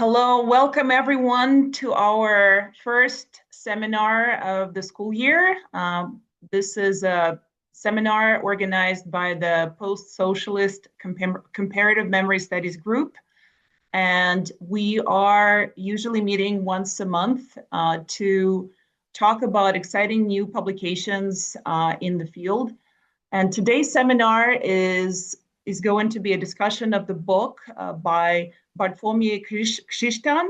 Hello, welcome everyone to our first seminar of the school year. This is a seminar organized by the Post-Socialist Comparative Memory Studies group. And we are usually meeting once a month to talk about exciting new publications in the field. And today's seminar is going to be a discussion of the book by Bartłomiej Krzysztan,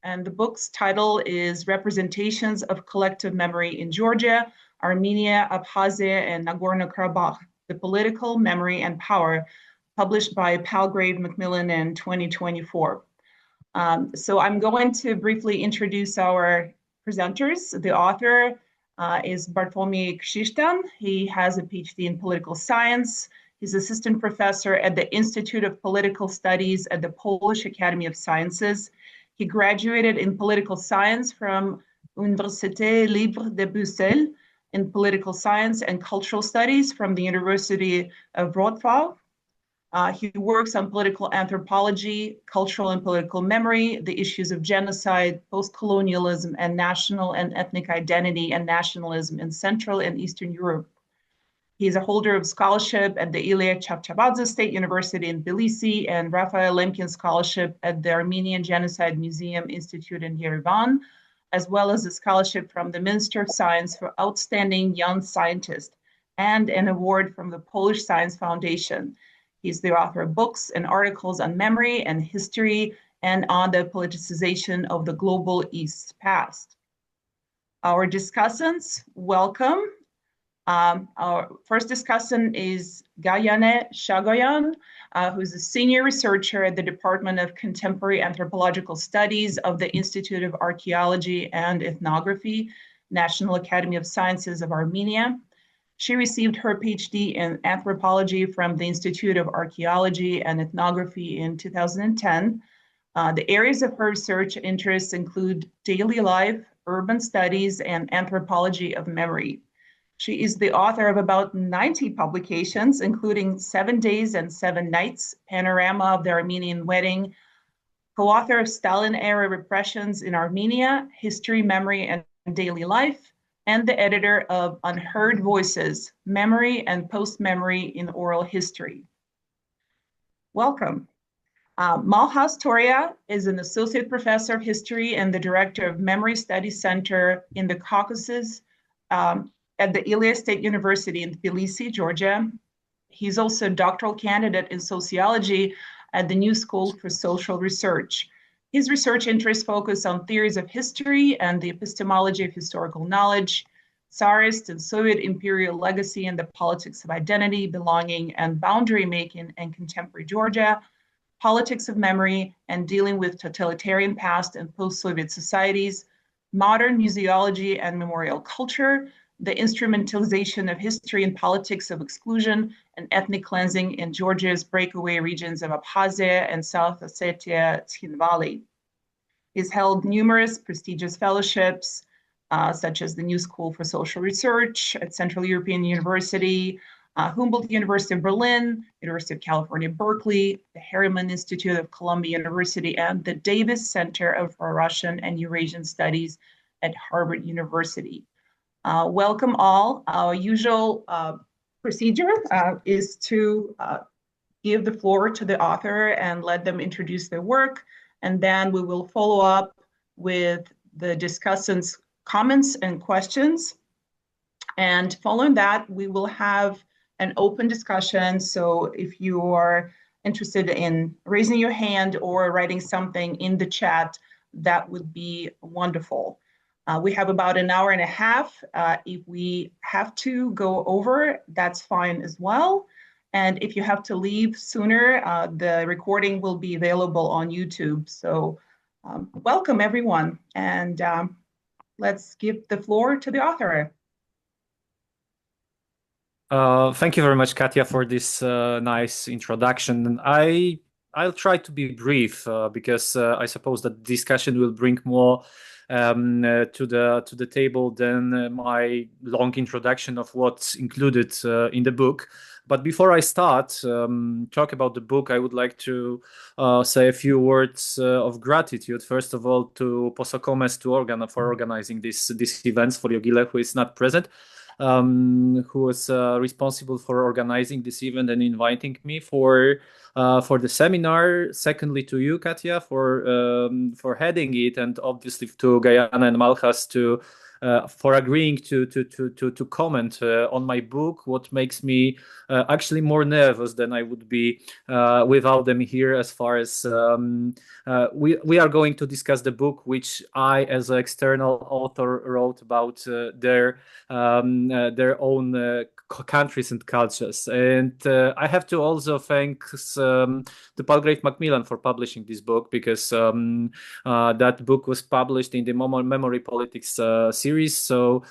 and the book's title is Representations of Collective Memory in Georgia, Armenia, Abkhazia, and Nagorno Karabakh, The Political Memory and Power, published by Palgrave, Macmillan in 2024. So I'm going to briefly introduce our presenters. The author is Bartłomiej Krzysztan. He has a PhD in political science. He's assistant professor at the Institute of Political Studies at the Polish Academy of Sciences. He graduated in political science from Université Libre de Bruxelles in political science and cultural studies from the University of Wroclaw. He works on political anthropology, cultural and political memory, the issues of genocide, post-colonialism, and national and ethnic identity and nationalism in Central and Eastern Europe. He's a holder of scholarship at the Ilia Chavchavadze State University in Tbilisi and Raphael Lemkin scholarship at the Armenian Genocide Museum-Institute in Yerevan, as well as a scholarship from the Minister of Science for Outstanding Young Scientist and an award from the Polish Science Foundation. He's the author of books and articles on memory and history and on the politicization of the global East's past. Our discussants, welcome. Our first discussant is Gayane Shagoyan, who's a senior researcher at the Department of Contemporary Anthropological Studies of the Institute of Archaeology and Ethnography, National Academy of Sciences of Armenia. She received her PhD in anthropology from the Institute of Archaeology and Ethnography in 2010. The areas of her research interests include daily life, urban studies, and anthropology of memory. She is the author of about 90 publications, including 7 Days and 7 Nights, Panorama of the Armenian Wedding, co-author of Stalin-era repressions in Armenia, History, Memory, and Daily Life, and the editor of Unheard Voices, Memory and Post-Memory in Oral History. Welcome. Malkhaz Toria is an associate professor of history and the director of Memory Studies Center in the Caucasus at the Ilia State University in Tbilisi, Georgia. He's also a doctoral candidate in sociology at the New School for Social Research. His research interests focus on theories of history and the epistemology of historical knowledge, Tsarist and Soviet imperial legacy and the politics of identity, belonging, and boundary making in contemporary Georgia, politics of memory and dealing with totalitarian past and post-Soviet societies, modern museology and memorial culture, the instrumentalization of history and politics of exclusion and ethnic cleansing in Georgia's breakaway regions of Abkhazia and South Ossetia Valley. He's held numerous prestigious fellowships, such as the New School for Social Research at Central European University, Humboldt University of Berlin, University of California, Berkeley, the Harriman Institute of Columbia University, and the Davis Center for Russian and Eurasian Studies at Harvard University. Welcome all. Our usual procedure is to give the floor to the author and let them introduce their work, and then we will follow up with the discussants' comments and questions. And following that, we will have an open discussion. So if you are interested in raising your hand or writing something in the chat, that would be wonderful. We have about an hour and a half. If we have to go over, that's fine as well. And if you have to leave sooner, the recording will be available on YouTube. So welcome everyone. And let's give the floor to the author. Thank you very much, Katya, for this nice introduction. I'll try to be brief because I suppose that discussion will bring more to the table than my long introduction of what's included in the book. But before I start talk about the book, I would like to say a few words of gratitude. First of all, to PoSoCoMeS for organizing these events, for Jogile, who is not present, who was responsible for organizing this event and inviting me for the seminar. Secondly, to you, Katja, for heading it, and obviously to Gayane and Malkhaz for agreeing to comment on my book. What makes me actually more nervous than I would be without them here, as far as we are going to discuss the book which I, as an external author, wrote about their own countries and cultures. And I have to also thank the Palgrave Macmillan for publishing this book, because that book was published in the Memory Politics series. So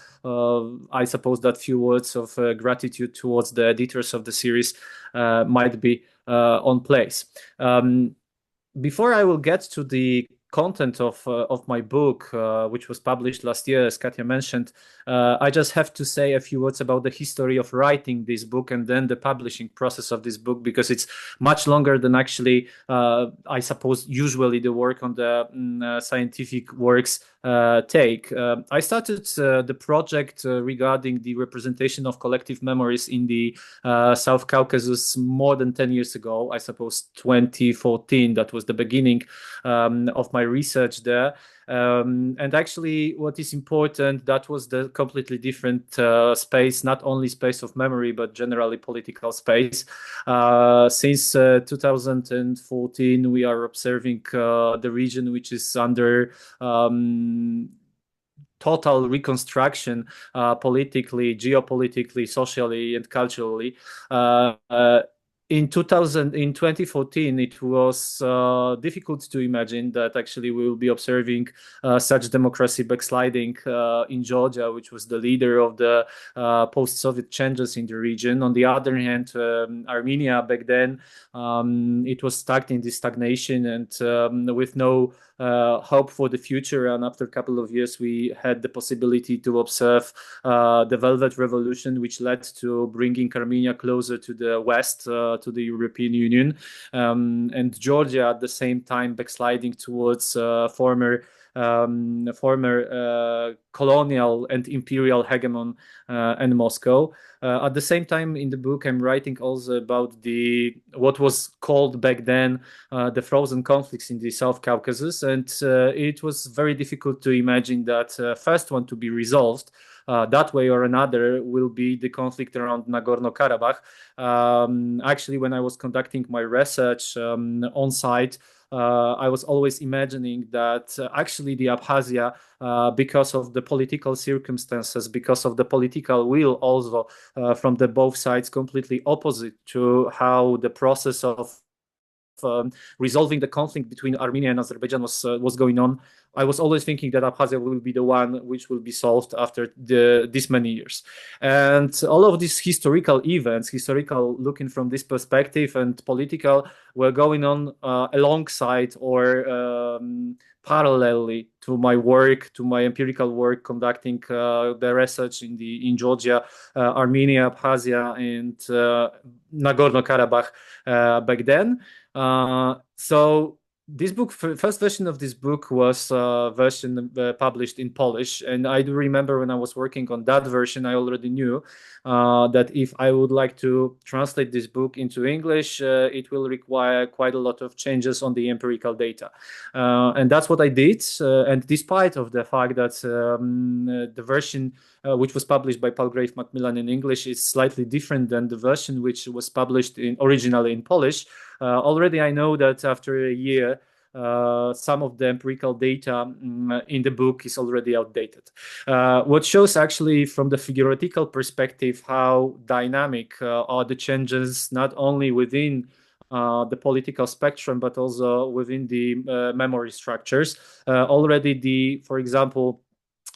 I suppose that few words of gratitude towards the editors of the series might be on place. Before I will get to the content of my book, which was published last year, as Katja mentioned, I just have to say a few words about the history of writing this book and then the publishing process of this book, because it's much longer than actually, I suppose, usually the work on the scientific works take. I started the project regarding the representation of collective memories in the South Caucasus more than 10 years ago. I suppose 2014, that was the beginning of my research there. And actually, what is important, that was the completely different space, not only space of memory, but generally political space. Since 2014, we are observing the region which is under total reconstruction, politically, geopolitically, socially, and culturally. In 2014, it was difficult to imagine that actually we will be observing such democracy backsliding in Georgia, which was the leader of the post-Soviet changes in the region. On the other hand, Armenia back then, it was stuck in this stagnation and with no hope for the future. And after a couple of years, we had the possibility to observe the Velvet Revolution, which led to bringing Armenia closer to the West, to the European Union, and Georgia at the same time backsliding towards former colonial and imperial hegemon and Moscow. At the same time, in the book, I'm writing also about what was called back then the frozen conflicts in the South Caucasus, and it was very difficult to imagine that first one to be resolved that way or another will be the conflict around Nagorno Karabakh. Actually, when I was conducting my research on site, I was always imagining that actually the Abkhazia, because of the political circumstances, because of the political will also from the both sides, completely opposite to how the process of resolving the conflict between Armenia and Azerbaijan was going on. I was always thinking that Abkhazia will be the one which will be solved after this many years. And all of these historical events, historical looking from this perspective and political, were going on alongside or parallelly to my work, to my empirical work conducting the research in Georgia, Armenia, Abkhazia, and Nagorno Karabakh back then. So this book, first version of this book was version published in Polish, and I do remember when I was working on that version, I already knew that if I would like to translate this book into English, it will require quite a lot of changes on the empirical data, and that's what I did. And despite of the fact that the version which was published by Palgrave Macmillan in English is slightly different than the version which was published originally in Polish, already I know that after a year, some of the empirical data in the book is already outdated. What shows actually from the figuratical perspective how dynamic are the changes, not only within the political spectrum, but also within the memory structures. Already for example,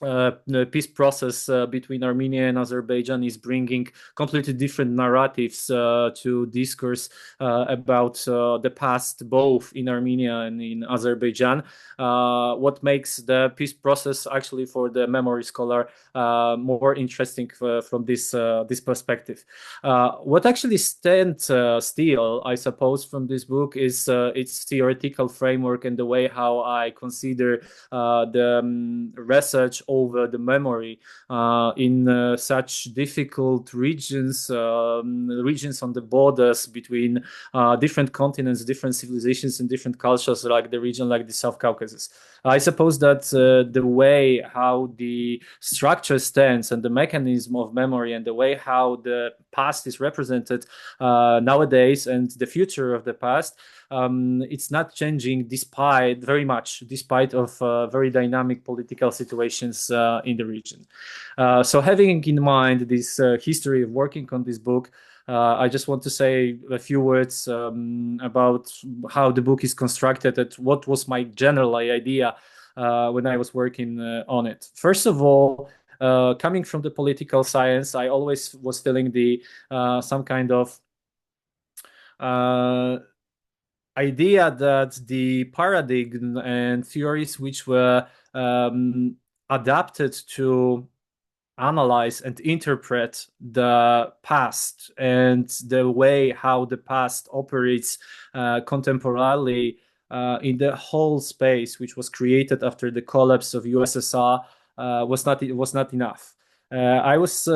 the peace process between Armenia and Azerbaijan is bringing completely different narratives to discourse about the past, both in Armenia and in Azerbaijan. What makes the peace process actually for the memory scholar more interesting from this perspective. What actually stands still, I suppose, from this book is its theoretical framework and the way how I consider the research over the memory in such difficult regions, regions on the borders between different continents, different civilizations, and different cultures, like the region like the South Caucasus. I suppose that the way how the structure stands and the mechanism of memory and the way how the past is represented nowadays and the future of the past, it's not changing very much, despite of very dynamic political situations in the region. So having in mind this history of working on this book, I just want to say a few words about how the book is constructed and what was my general idea when I was working on it. First of all, coming from the political science, I always was feeling the some kind of idea that the paradigm and theories which were adapted to analyze and interpret the past and the way how the past operates contemporarily in the whole space which was created after the collapse of USSR was not enough. I was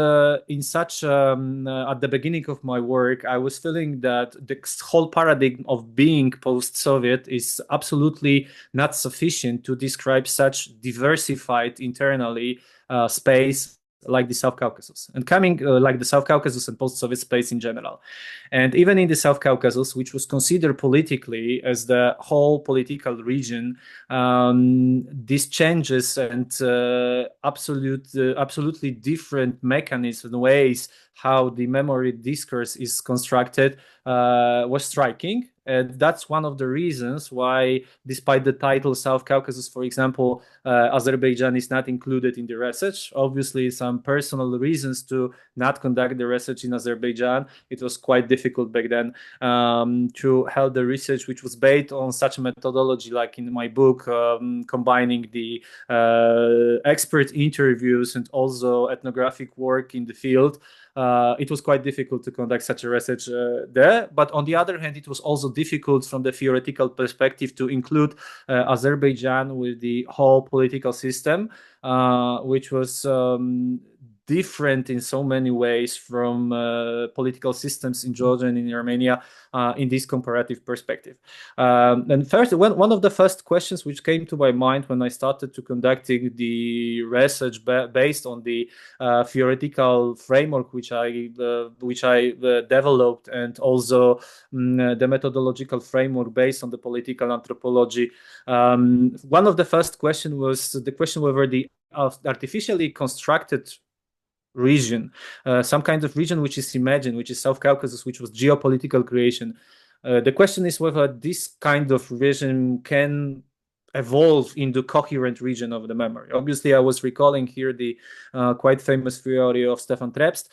in such at the beginning of my work, I was feeling that the whole paradigm of being post-Soviet is absolutely not sufficient to describe such diversified internally space like the South Caucasus, and coming like the South Caucasus and post-Soviet space in general. And even in the South Caucasus, which was considered politically as the whole political region, these changes and absolutely different mechanisms and ways how the memory discourse is constructed was striking. And that's one of the reasons why, despite the title South Caucasus, for example, Azerbaijan is not included in the research. Obviously, some personal reasons to not conduct the research in Azerbaijan. It was quite difficult back then to have the research which was based on such a methodology, like in my book, combining the expert interviews and also ethnographic work in the field. It was quite difficult to conduct such a research there. But on the other hand, it was also difficult from the theoretical perspective to include Azerbaijan with the whole political system, which was different in so many ways from political systems in Georgia and in Armenia in this comparative perspective. And first, one of the first questions which came to my mind when I started to conducting the research based on the theoretical framework which I developed, and also the methodological framework based on the political anthropology. One of the first questions was the question whether the artificially constructed region, some kind of region which is imagined, which is South Caucasus, which was geopolitical creation. The question is whether this kind of region can evolve into coherent region of the memory. Obviously, I was recalling here the quite famous theory of Stefan Trebst,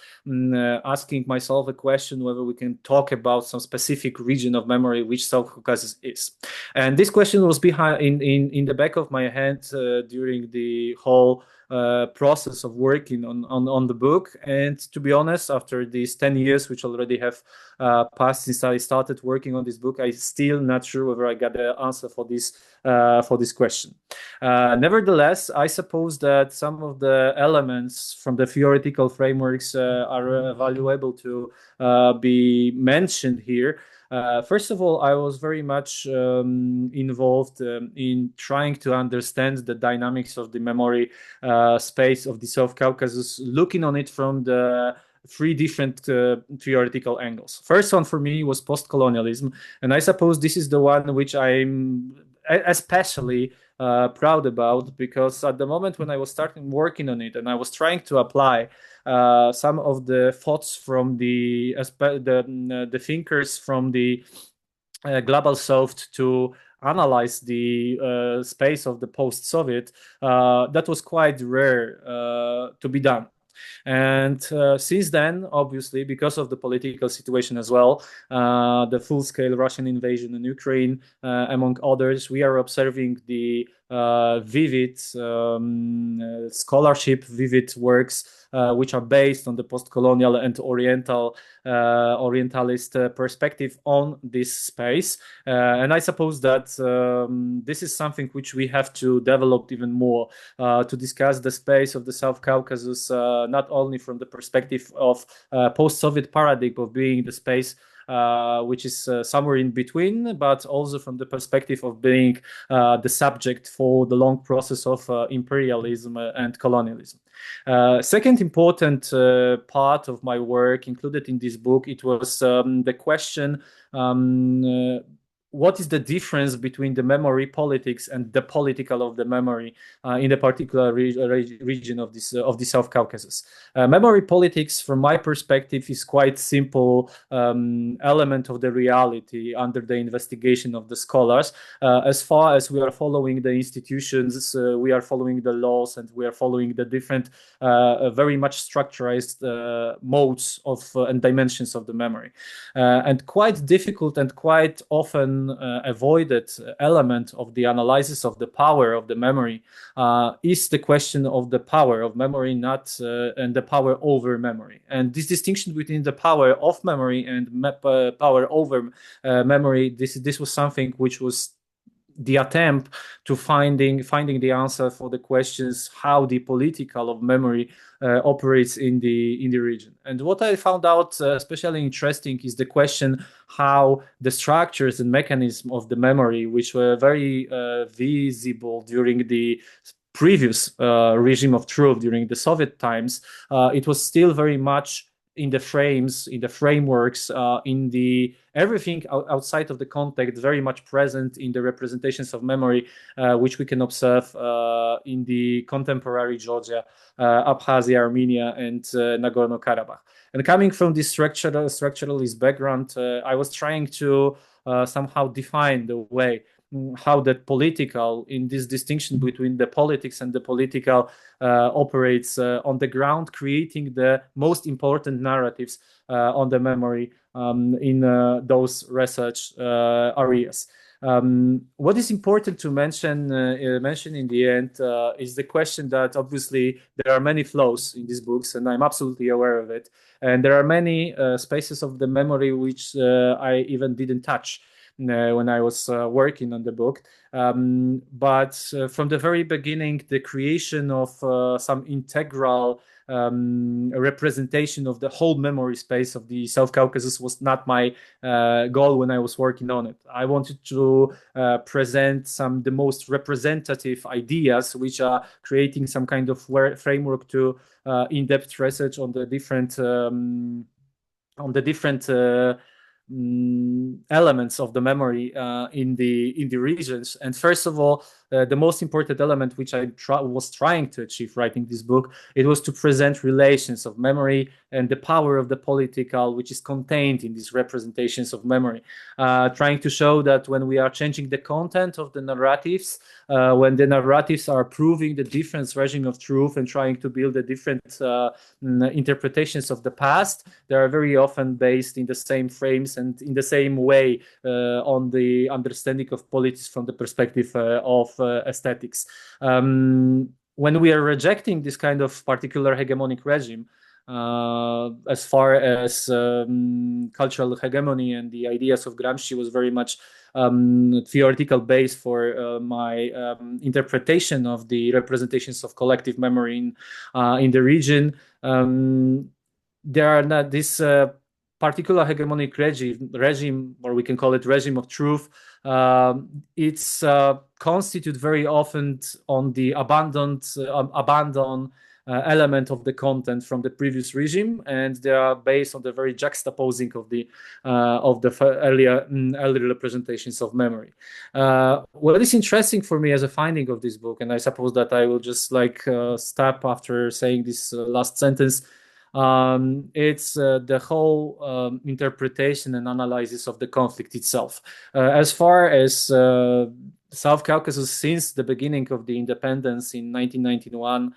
asking myself a question whether we can talk about some specific region of memory which South Caucasus is. And this question was behind in the back of my head during the whole process of working on the book. And to be honest, after these 10 years which already have passed since I started working on this book, I still not sure whether I got the answer for this question. Nevertheless, I suppose that some of the elements from the theoretical frameworks are valuable to be mentioned here. First of all, I was very much involved in trying to understand the dynamics of the memory space of the South Caucasus, looking on it from the three different theoretical angles. First one for me was post-colonialism, and I suppose this is the one which I'm especially proud about, because at the moment when I was starting working on it and I was trying to apply some of the thoughts from the thinkers from the global south to analyze the space of the post-Soviet, that was quite rare to be done. And since then, obviously, because of the political situation as well, the full-scale Russian invasion in Ukraine, among others, we are observing the vivid scholarship, vivid works, which are based on the post-colonial and Orientalist perspective on this space. And I suppose that this is something which we have to develop even more to discuss the space of the South Caucasus, not only from the perspective of post-Soviet paradigm of being the space which is somewhere in between, but also from the perspective of being the subject for the long process of imperialism and colonialism. Second important part of my work included in this book, it was the question, what is the difference between the memory politics and the political of the memory in a particular region of the South Caucasus? Memory politics, from my perspective, is quite simple element of the reality under the investigation of the scholars. As far as we are following the institutions, we are following the laws, and we are following the different, very much structurized modes of and dimensions of the memory. And quite difficult and quite often avoided element of the analysis of the power of the memory is the question of the power of memory, not and the power over memory. And this distinction between the power of memory and power over memory, this was something which was the attempt to finding the answer for the questions how the political of memory operates in the region. And what I found out especially interesting is the question how the structures and mechanism of the memory, which were very visible during the previous regime of truth during the Soviet times, it was still very much in the frames, in the frameworks, in the everything outside of the context, very much present in the representations of memory, which we can observe in the contemporary Georgia, Abkhazia, Armenia, and Nagorno Karabakh. And coming from this structuralist background, I was trying to somehow define the way how that political, in this distinction between the politics and the political, operates on the ground, creating the most important narratives on the memory in those research areas. What is important to mention in the end is the question that obviously there are many flaws in these books, and I'm absolutely aware of it. And there are many spaces of the memory which I even didn't touch when I was working on the book. But from the very beginning, the creation of some integral representation of the whole memory space of the South Caucasus was not my goal when I was working on it. I wanted to present the most representative ideas, which are creating some kind of framework to in-depth research on the different elements of the memory in the regions. And first of all, the most important element which I was trying to achieve writing this book, it was to present relations of memory and the power of the political, which is contained in these representations of memory. Trying to show that when we are changing the content of the narratives, when the narratives are proving the different regime of truth and trying to build the different interpretations of the past, they are very often based in the same frames and in the same way on the understanding of politics from the perspective of aesthetics. When we are rejecting this kind of particular hegemonic regime, as far as cultural hegemony and the ideas of Gramsci was very much theoretical base for my interpretation of the representations of collective memory in the region, there are not this particular hegemonic regime, or we can call it regime of truth. It's constitute very often on the abandoned element of the content from the previous regime, and they are based on the very juxtaposing of the earlier representations of memory. What is interesting for me as a finding of this book, and I suppose that I will just stop after saying this last sentence, It's the whole interpretation and analysis of the conflict itself. As far as South Caucasus, since the beginning of the independence in 1991,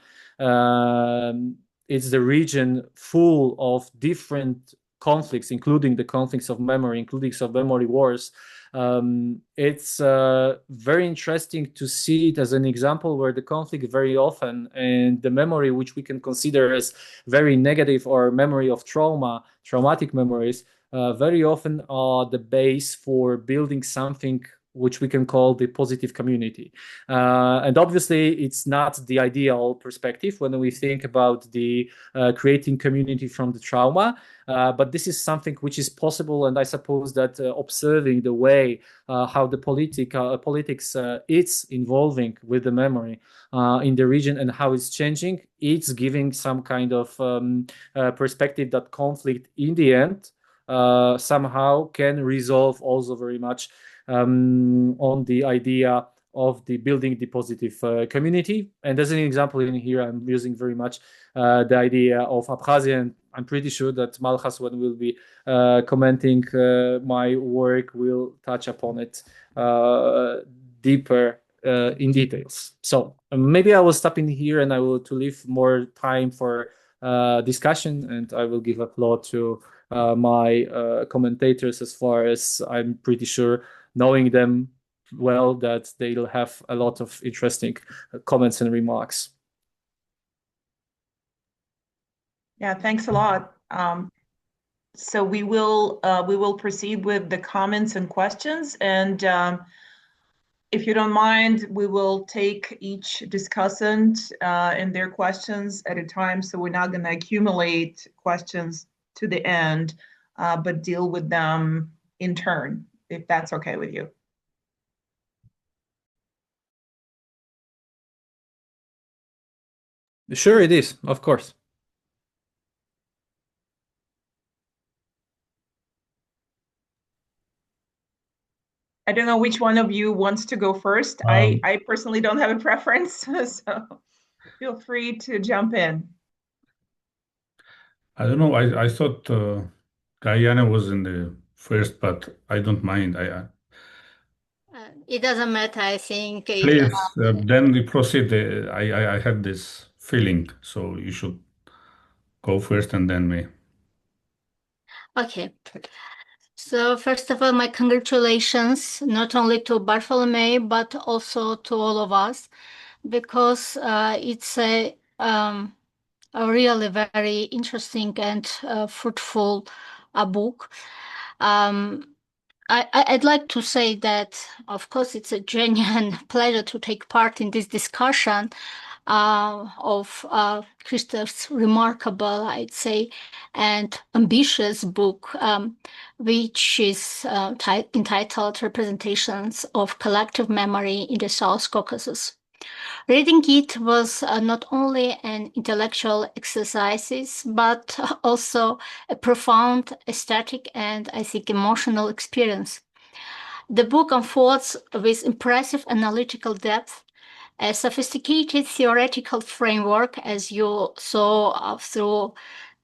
it's the region full of different conflicts, including the conflicts of memory, including of memory wars. It's very interesting to see it as an example where the conflict very often, and the memory which we can consider as very negative or memory of traumatic memories, very often are the base for building something which we can call the positive community. And obviously, it's not the ideal perspective when we think about the creating community from the trauma, but this is something which is possible, and I suppose that observing the way how the politics is involving with the memory in the region and how it's changing, it's giving some kind of perspective that conflict in the end somehow can resolve also very much on the idea of the building the positive community. And as an example in here, I'm using very much the idea of Abkhazia, and I'm pretty sure that Malkhaz, when we'll be commenting my work, will touch upon it deeper in details. So maybe I will stop in here, and I will to leave more time for discussion, and I will give a floor to my commentators, as far as I'm pretty sure, knowing them well, that they'll have a lot of interesting comments and remarks. Yeah, thanks a lot. So we will proceed with the comments and questions, and if you don't mind, we will take each discussant and their questions at a time. So we're not going to accumulate questions to the end, but deal with them in turn, if that's okay with you. Sure, it is, of course. I don't know which one of you wants to go first. I personally don't have a preference, so feel free to jump in. I don't know. I thought Gayane was in the first, but I don't mind. It doesn't matter. I think. Please, then we proceed. I had this feeling, so you should go first, and then me. Okay. So first of all, my congratulations not only to Bartłomiej but also to all of us, because it's a really very interesting and fruitful book. I'd like to say that, of course, it's a genuine pleasure to take part in this discussion of Krzysztan's remarkable, I'd say, and ambitious book, which is entitled Representations of Collective Memory in the South Caucasus. Reading it was not only an intellectual exercise, but also a profound aesthetic and, I think, emotional experience. The book unfolds with impressive analytical depth, a sophisticated theoretical framework, as you saw through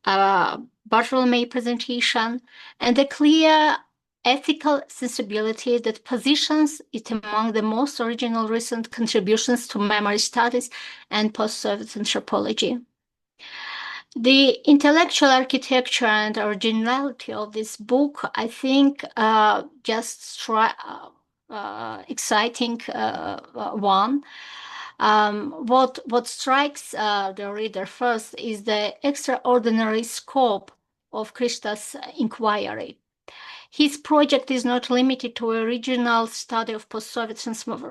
Bartłomiej's presentation, and a clear ethical sensibility that positions it among the most original recent contributions to memory studies and post-Soviet anthropology. The intellectual architecture and originality of this book, I think, just exciting one. What strikes the reader first is the extraordinary scope of Krzysztan's inquiry. His project is not limited to a regional study of post-Soviet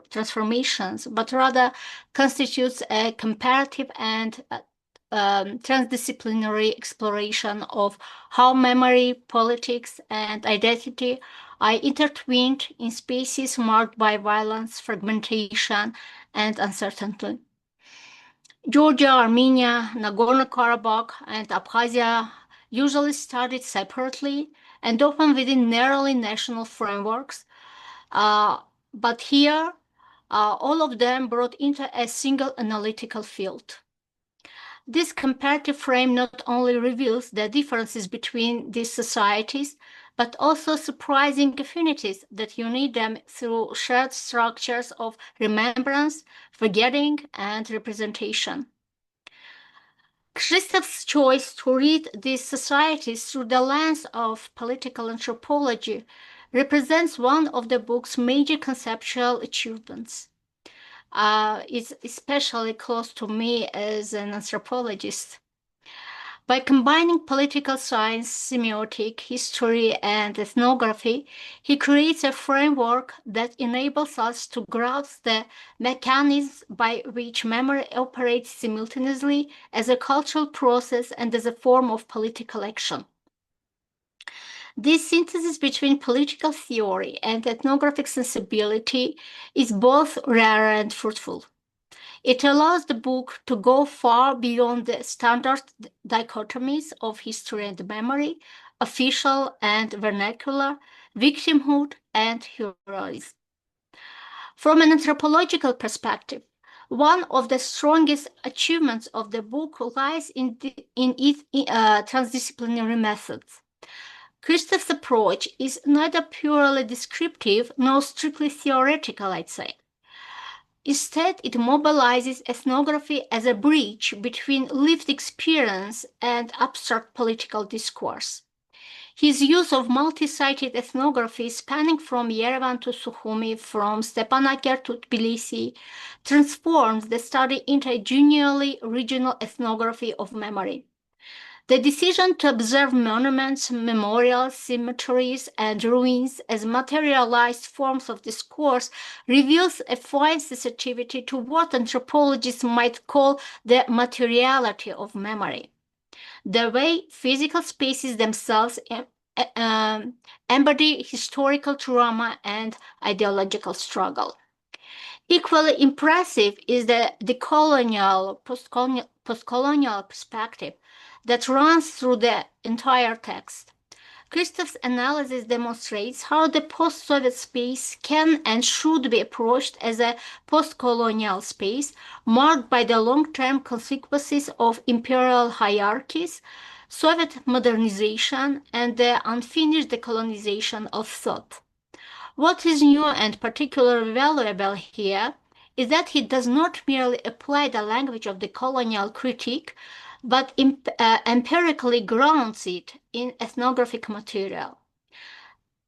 transformations, but rather constitutes a comparative and transdisciplinary exploration of how memory, politics, and identity are intertwined in spaces marked by violence, fragmentation, and uncertainty. Georgia, Armenia, Nagorno Karabakh, and Abkhazia, usually studied separately and often within narrowly national frameworks, but here, all of them brought into a single analytical field. This comparative frame not only reveals the differences between these societies, but also surprising affinities that unite them through shared structures of remembrance, forgetting, and representation. Krzysztof's choice to read these societies through the lens of political anthropology represents one of the book's major conceptual achievements. It's especially close to me as an anthropologist. By combining political science, semiotic, history, and ethnography, he creates a framework that enables us to grasp the mechanisms by which memory operates simultaneously as a cultural process and as a form of political action. This synthesis between political theory and ethnographic sensibility is both rare and fruitful. It allows the book to go far beyond the standard dichotomies of history and memory, official and vernacular, victimhood and heroism. From an anthropological perspective, one of the strongest achievements of the book lies in its transdisciplinary methods. Krzysztof's approach is neither purely descriptive nor strictly theoretical, I'd say. Instead, it mobilizes ethnography as a bridge between lived experience and abstract political discourse. His use of multi-sited ethnography spanning from Yerevan to Sukhumi, from Stepanakert to Tbilisi, transforms the study into a genuinely regional ethnography of memory. The decision to observe monuments, memorials, cemeteries, and ruins as materialized forms of discourse reveals a fine sensitivity to what anthropologists might call the materiality of memory, the way physical spaces themselves embody historical trauma and ideological struggle. Equally impressive is the decolonial, post-colonial perspective that runs through the entire text. Krzysztof's analysis demonstrates how the post-Soviet space can and should be approached as a post-colonial space marked by the long-term consequences of imperial hierarchies, Soviet modernization, and the unfinished decolonization of thought. What is new and particularly valuable here is that he does not merely apply the language of the colonial critique, but empirically grounds it in ethnographic material.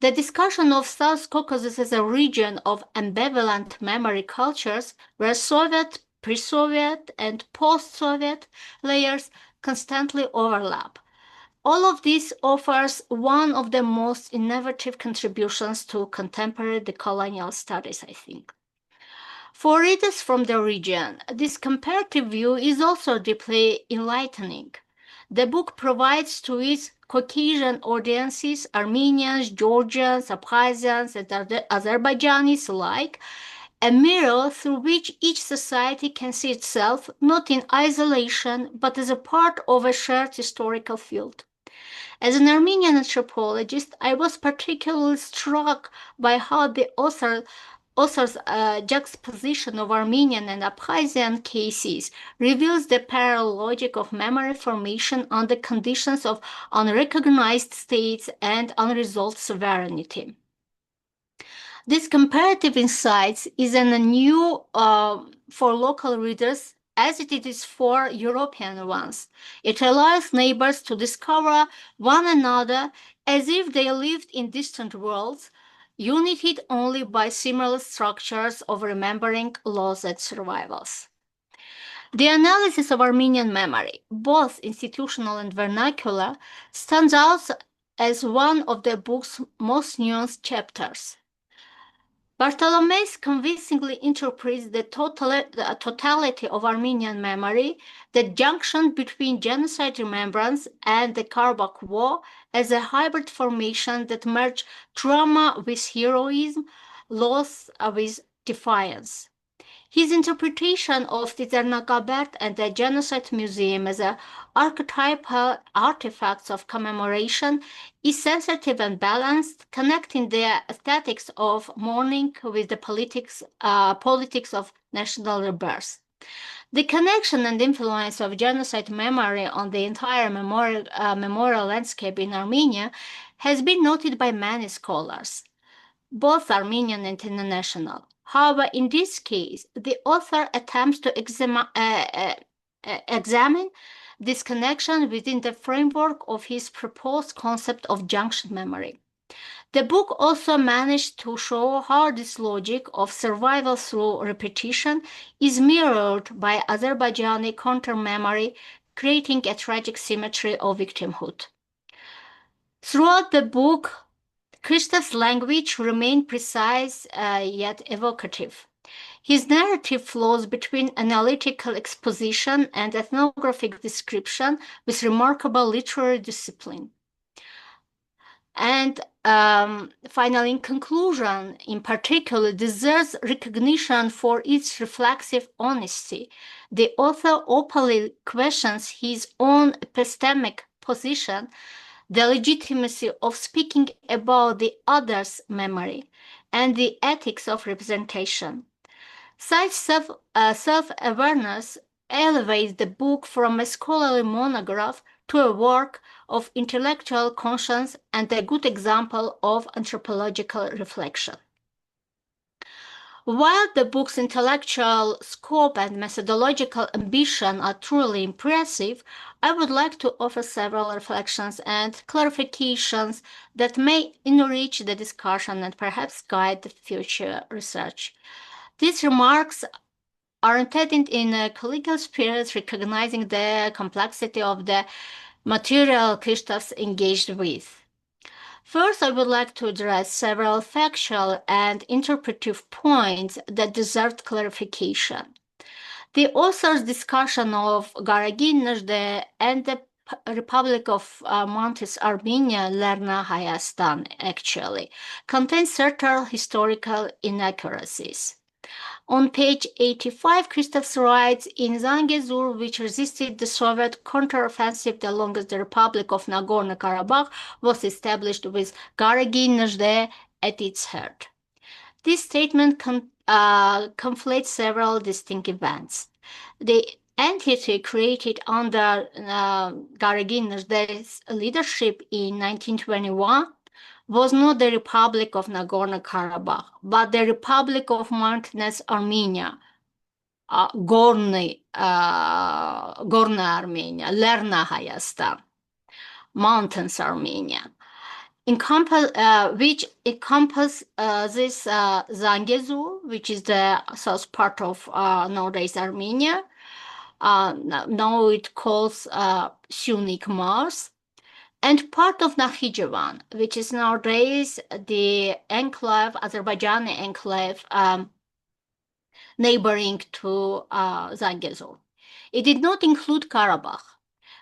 The discussion of South Caucasus as a region of ambivalent memory cultures, where Soviet, pre-Soviet, and post-Soviet layers constantly overlap. All of this offers one of the most innovative contributions to contemporary decolonial studies, I think. For readers from the region, this comparative view is also deeply enlightening. The book provides to its Caucasian audiences, Armenians, Georgians, Abkhazians, and Azerbaijanis alike, a mirror through which each society can see itself not in isolation, but as a part of a shared historical field. As an Armenian anthropologist, I was particularly struck by how the author's juxtaposition of Armenian and Abkhazian cases reveals the parallel logic of memory formation under conditions of unrecognized states and unresolved sovereignty. This comparative insight is new for local readers as it is for European ones. It allows neighbors to discover one another as if they lived in distant worlds, united only by similar structures of remembering, loss, and survivals. The analysis of Armenian memory, both institutional and vernacular, stands out as one of the book's most nuanced chapters. Bartłomiej convincingly interprets the totality of Armenian memory, the junction between genocide remembrance and the Karabakh War, as a hybrid formation that merges trauma with heroism, loss with defiance. His interpretation of the Nagorno and the Genocide Museum as archetypal artifacts of commemoration is sensitive and balanced, connecting the aesthetics of mourning with the politics of national rebirth. The connection and influence of genocide memory on the entire memorial landscape in Armenia has been noted by many scholars, both Armenian and international. However, in this case, the author attempts to examine this connection within the framework of his proposed concept of junction memory. The book also managed to show how this logic of survival through repetition is mirrored by Azerbaijani counter-memory, creating a tragic symmetry of victimhood. Throughout the book, Krzysztof's language remained precise yet evocative. His narrative flows between analytical exposition and ethnographic description with remarkable literary discipline. And finally, in conclusion, in particular, deserves recognition for its reflexive honesty. The author openly questions his own epistemic position, the legitimacy of speaking about the other's memory, and the ethics of representation. Such self-awareness elevates the book from a scholarly monograph to a work of intellectual conscience and a good example of anthropological reflection. While the book's intellectual scope and methodological ambition are truly impressive, I would like to offer several reflections and clarifications that may enrich the discussion and perhaps guide the future research. These remarks are intended in a collegial spirit, recognizing the complexity of the material Krzysztof's engaged with. First, I would like to address several factual and interpretive points that deserve clarification. The author's discussion of Garaginezhde and the Republic of Montes Armenia, Lerna Hayastan, actually, contains certain historical inaccuracies. On page 85, Krzysztof writes, in Zangezur, which resisted the Soviet counteroffensive the longest the Republic of Nagorno Karabakh was established with Garaginezhde at its head. This statement conflates several distinct events. The entity created under Garaginezhde's leadership in 1921 was not the Republic of Nagorno-Karabakh, but the Republic of Mountainous Armenia, Gorny Armenia, Lerna Hayastan, Mountains Armenia, which encompasses Zangezur, which is the south part of nowadays Armenia. Now it calls Sunik Mars, and part of Nakhichevan, which is nowadays the enclave, Azerbaijani enclave, neighboring to Zangezur. It did not include Karabakh,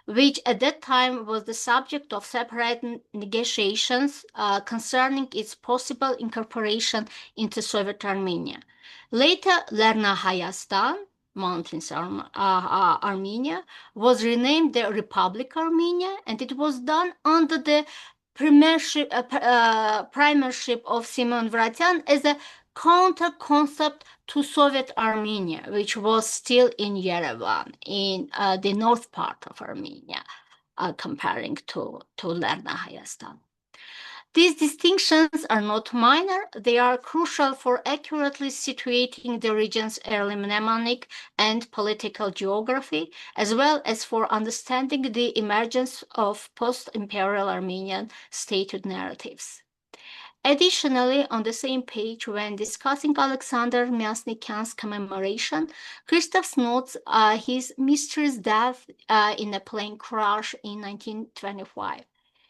which at that time was the subject of separate negotiations concerning its possible incorporation into Soviet Armenia. Later, Lerna Hayastan, Mountains Armenia, was renamed the Republic Armenia, and it was done under the premiership of Simeon Vratian as a counter-concept to Soviet Armenia, which was still in Yerevan, in the north part of Armenia, comparing to Lerna Hayastan. These distinctions are not minor, they are crucial for accurately situating the region's early mnemonic and political geography, as well as for understanding the emergence of post-imperial Armenian statehood narratives. Additionally, on the same page, when discussing Alexander Myasnikan's commemoration, Krzysztof notes his mysterious death in a plane crash in 1925.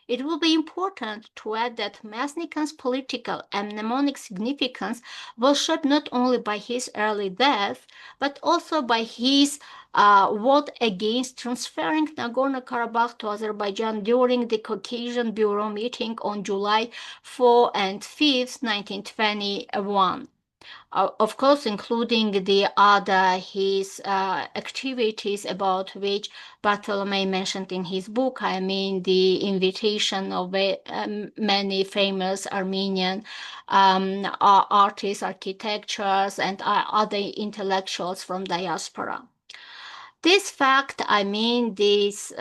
It will be important to add that Myasnikan's political and mnemonic significance was shaped not only by his early death, but also by his vote against transferring Nagorno-Karabakh to Azerbaijan during the Caucasian Bureau meeting on July 4 and 5, 1921. Of course, including his activities about which Bartłomiej mentioned in his book. I mean, the invitation of many famous Armenian artists, architects, and other intellectuals from diaspora. This fact, I mean, this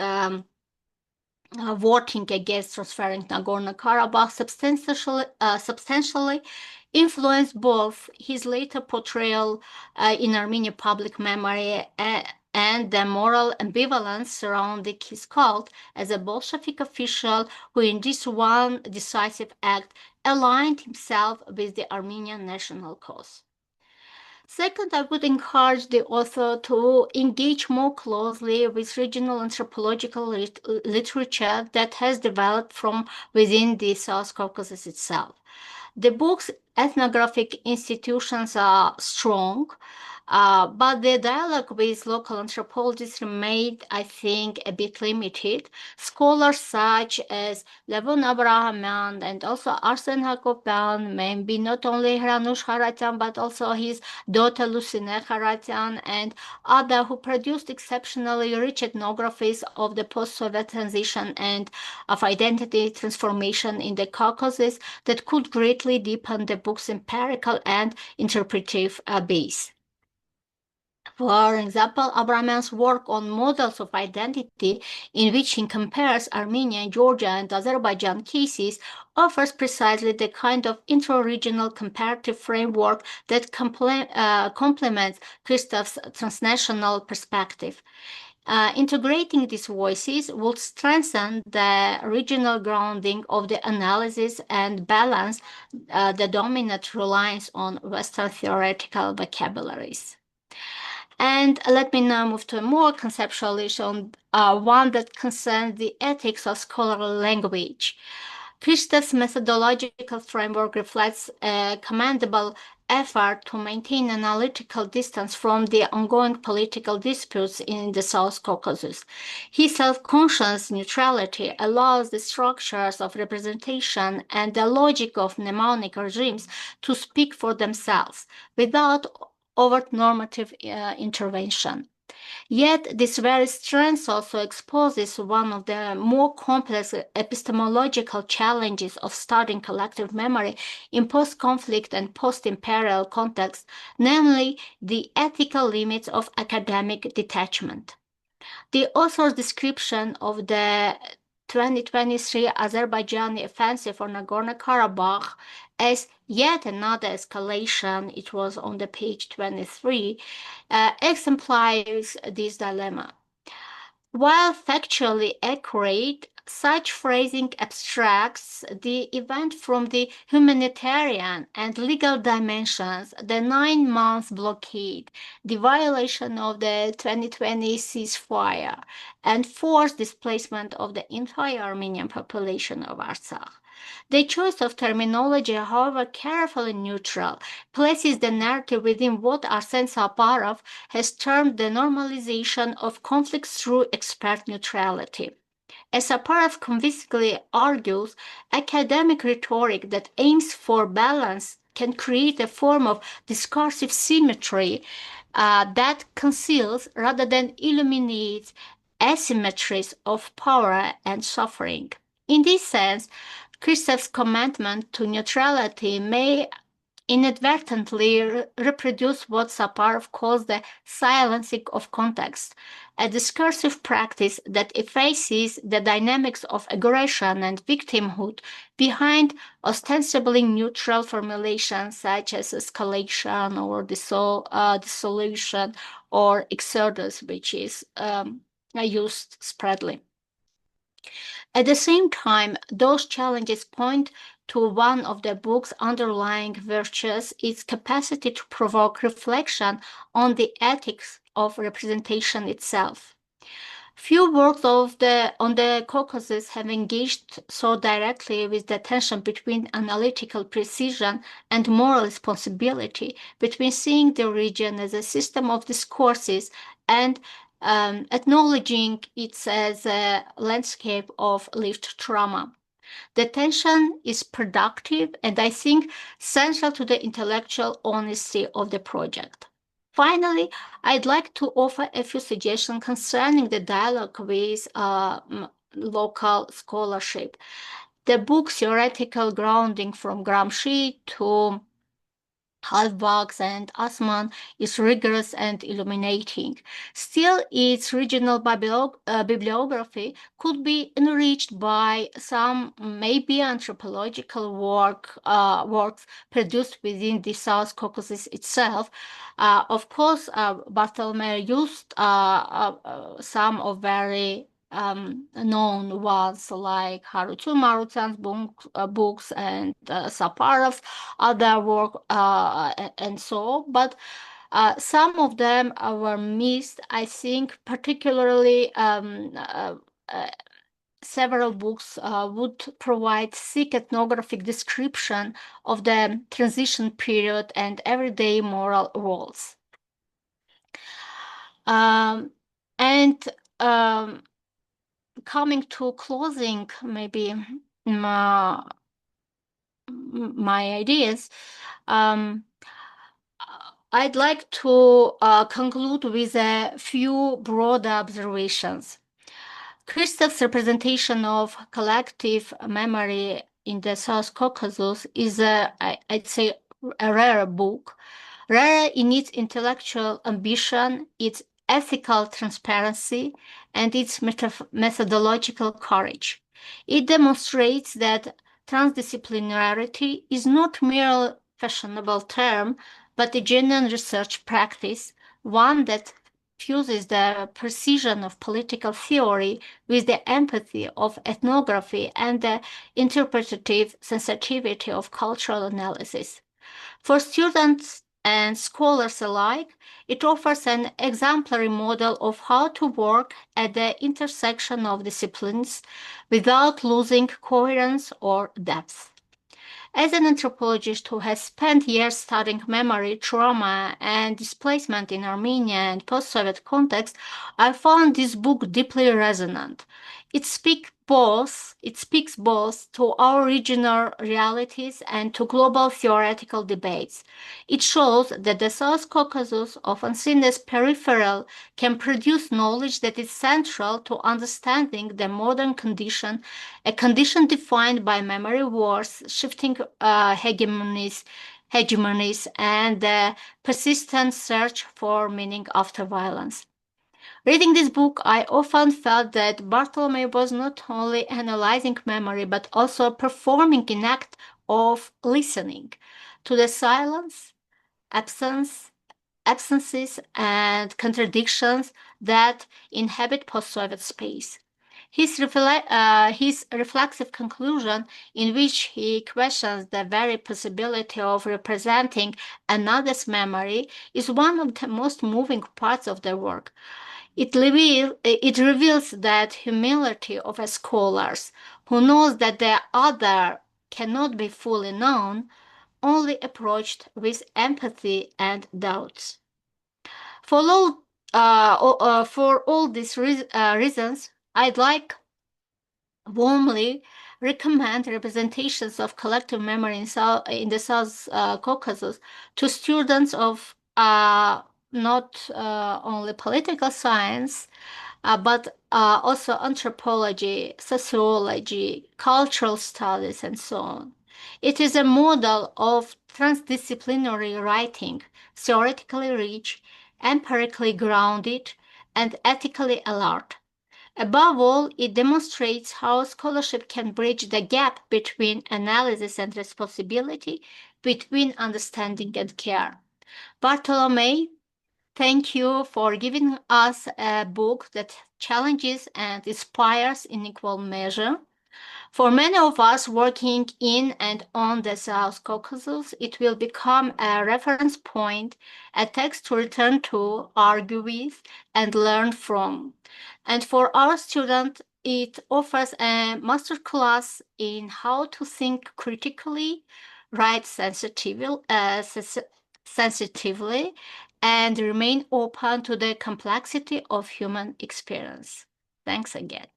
voting against transferring Nagorno Karabakh substantially influenced both his later portrayal in Armenian public memory and the moral ambivalence surrounding his cult as a Bolshevik official who, in this one decisive act, aligned himself with the Armenian national cause. Second, I would encourage the author to engage more closely with regional anthropological literature that has developed from within the South Caucasus itself. The book's ethnographic institutions are strong, but the dialogue with local anthropologists remained, I think, a bit limited. Scholars such as Levon Abrahamian and also Arsen Hakopian, maybe not only Hranush Haratyan, but also his daughter Lucine Haratyan and others who produced exceptionally rich ethnographies of the post-Soviet transition and of identity transformation in the Caucasus that could greatly deepen the book's empirical and interpretive base. For example, Abrahamian's work on models of identity, in which he compares Armenia, Georgia, and Azerbaijan cases, offers precisely the kind of intra-regional comparative framework that complements Krzysztof's transnational perspective. Integrating these voices would strengthen the regional grounding of the analysis and balance the dominant reliance on Western theoretical vocabularies. And let me now move to a more conceptual issue, one that concerns the ethics of scholarly language. Krzysztof's methodological framework reflects a commendable effort to maintain analytical distance from the ongoing political disputes in the South Caucasus. His self-conscious neutrality allows the structures of representation and the logic of mnemonic regimes to speak for themselves without overt normative intervention. Yet this very strength also exposes one of the more complex epistemological challenges of studying collective memory in post-conflict and post-imperial contexts, namely the ethical limits of academic detachment. The author's description of the 2023 Azerbaijani offensive on Nagorno-Karabakh as yet another escalation, it was on the page 23, exemplifies this dilemma. While factually accurate, such phrasing abstracts the event from the humanitarian and legal dimensions, the 9-month blockade, the violation of the 2020 ceasefire, and forced displacement of the entire Armenian population of Artsakh. The choice of terminology, however carefully neutral, places the narrative within what Arsen Saparov has termed the normalization of conflicts through expert neutrality. As Saparov convincingly argues, academic rhetoric that aims for balance can create a form of discursive symmetry that conceals rather than illuminates asymmetries of power and suffering. In this sense, Krzysztof's commitment to neutrality may inadvertently reproduce what Saparov calls the silencing of context, a discursive practice that effaces the dynamics of aggression and victimhood behind ostensibly neutral formulations such as escalation or dissolution or exodus, which is used spreadly. At the same time, those challenges point to one of the book's underlying virtues, its capacity to provoke reflection on the ethics of representation itself. Few works on the Caucasus have engaged so directly with the tension between analytical precision and moral responsibility, between seeing the region as a system of discourses and acknowledging it as a landscape of lived trauma. The tension is productive and I think central to the intellectual honesty of the project. Finally, I'd like to offer a few suggestions concerning the dialogue with local scholarship. The book's theoretical grounding from Gramsci to Halbwachs and Osman is rigorous and illuminating. Still, its regional bibliography could be enriched by some maybe anthropological works produced within the South Caucasus itself. Of course, Bartłomiej used some of very known ones like Harutyun Marutyan's books and Saparov's other work and so, but some of them were missed. I think particularly several books would provide thick ethnographic description of the transition period and everyday moral roles. Coming to closing, maybe my ideas, I'd like to conclude with a few broad observations. Christoph's representation of collective memory in the South Caucasus is, I'd say, a rare book, rare in its intellectual ambition, its ethical transparency, and its methodological courage. It demonstrates that transdisciplinarity is not merely a fashionable term, but a genuine research practice, one that fuses the precision of political theory with the empathy of ethnography and the interpretative sensitivity of cultural analysis. For students and scholars alike, it offers an exemplary model of how to work at the intersection of disciplines without losing coherence or depth. As an anthropologist who has spent years studying memory, trauma, and displacement in Armenia and post-Soviet context, I found this book deeply resonant. It speaks both to our regional realities and to global theoretical debates. It shows that the South Caucasus, often seen as peripheral, can produce knowledge that is central to understanding the modern condition, a condition defined by memory wars, shifting hegemonies, and the persistent search for meaning after violence. Reading this book, I often felt that Bartłomiej was not only analyzing memory, but also performing an act of listening to the silence, absences, and contradictions that inhabit post-Soviet space. His reflexive conclusion, in which he questions the very possibility of representing another's memory, is one of the most moving parts of the work. It reveals that humility of a scholar who knows that the other cannot be fully known, only approached with empathy and doubts. For all these reasons, I'd like warmly recommend representations of collective memory in the South Caucasus to students of not only political science, but also anthropology, sociology, cultural studies, and so on. It is a model of transdisciplinary writing, theoretically rich, empirically grounded, and ethically alert. Above all, it demonstrates how scholarship can bridge the gap between analysis and responsibility, between understanding and care. Bartłomiej, thank you for giving us a book that challenges and inspires in equal measure. For many of us working in and on the South Caucasus, it will become a reference point, a text to return to, argue with, and learn from. And for our students, it offers a masterclass in how to think critically, write sensitively, and remain open to the complexity of human experience. Thanks again.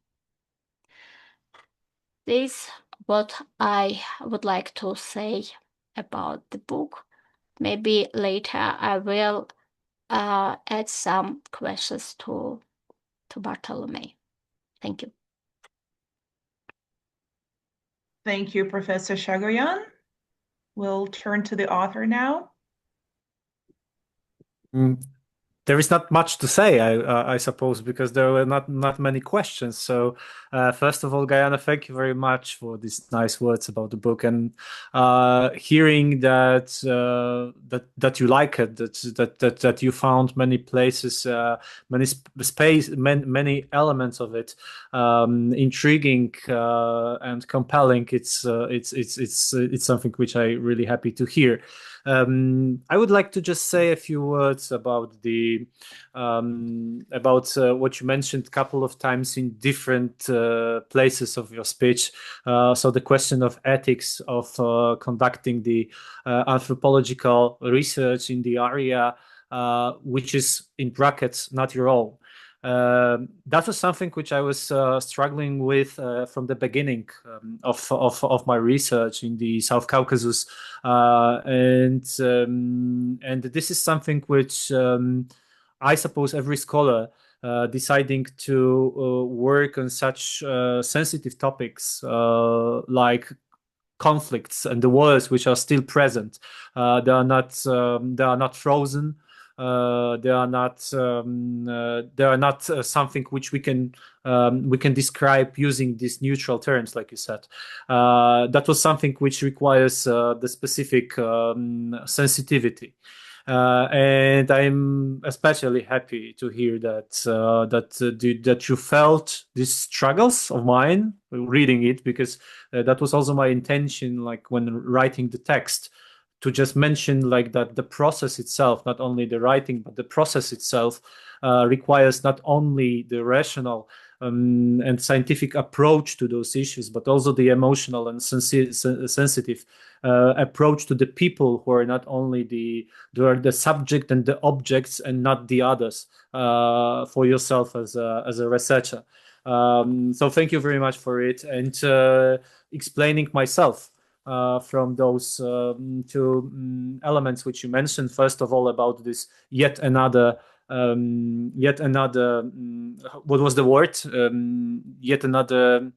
This is what I would like to say about the book. Maybe later I will add some questions to Bartłomiej. Thank you. Thank you, Professor Shagoyan. We'll turn to the author now. Mm, There is not much to say, I suppose, because there were not many questions. So, first of all, Gayane, thank you very much for these nice words about the book, and hearing that you like it, that you found many places, many space, many elements of it intriguing and compelling. It's something which I really happy to hear. I would like to just say a few words about what you mentioned a couple of times in different places of your speech. So the question of ethics of conducting the anthropological research in the area, which is in brackets not your own. That was something which I was struggling with from the beginning of my research in the South Caucasus, and this is something which I suppose every scholar deciding to work on such sensitive topics like conflicts and the wars which are still present. They are not frozen. They are not something which we can describe using these neutral terms, like you said. That was something which requires the specific sensitivity. And I'm especially happy to hear that you felt these struggles of mine reading it, because that was also my intention, like when writing the text, to just mention like that the process itself, not only the writing, but the process itself requires not only the rational and scientific approach to those issues, but also the emotional and sensitive approach to the people who are not only the subject and the objects and not the others for yourself as a researcher. So thank you very much for it, and explaining myself from those two elements which you mentioned. First of all, about this yet another what was the word? Yet another.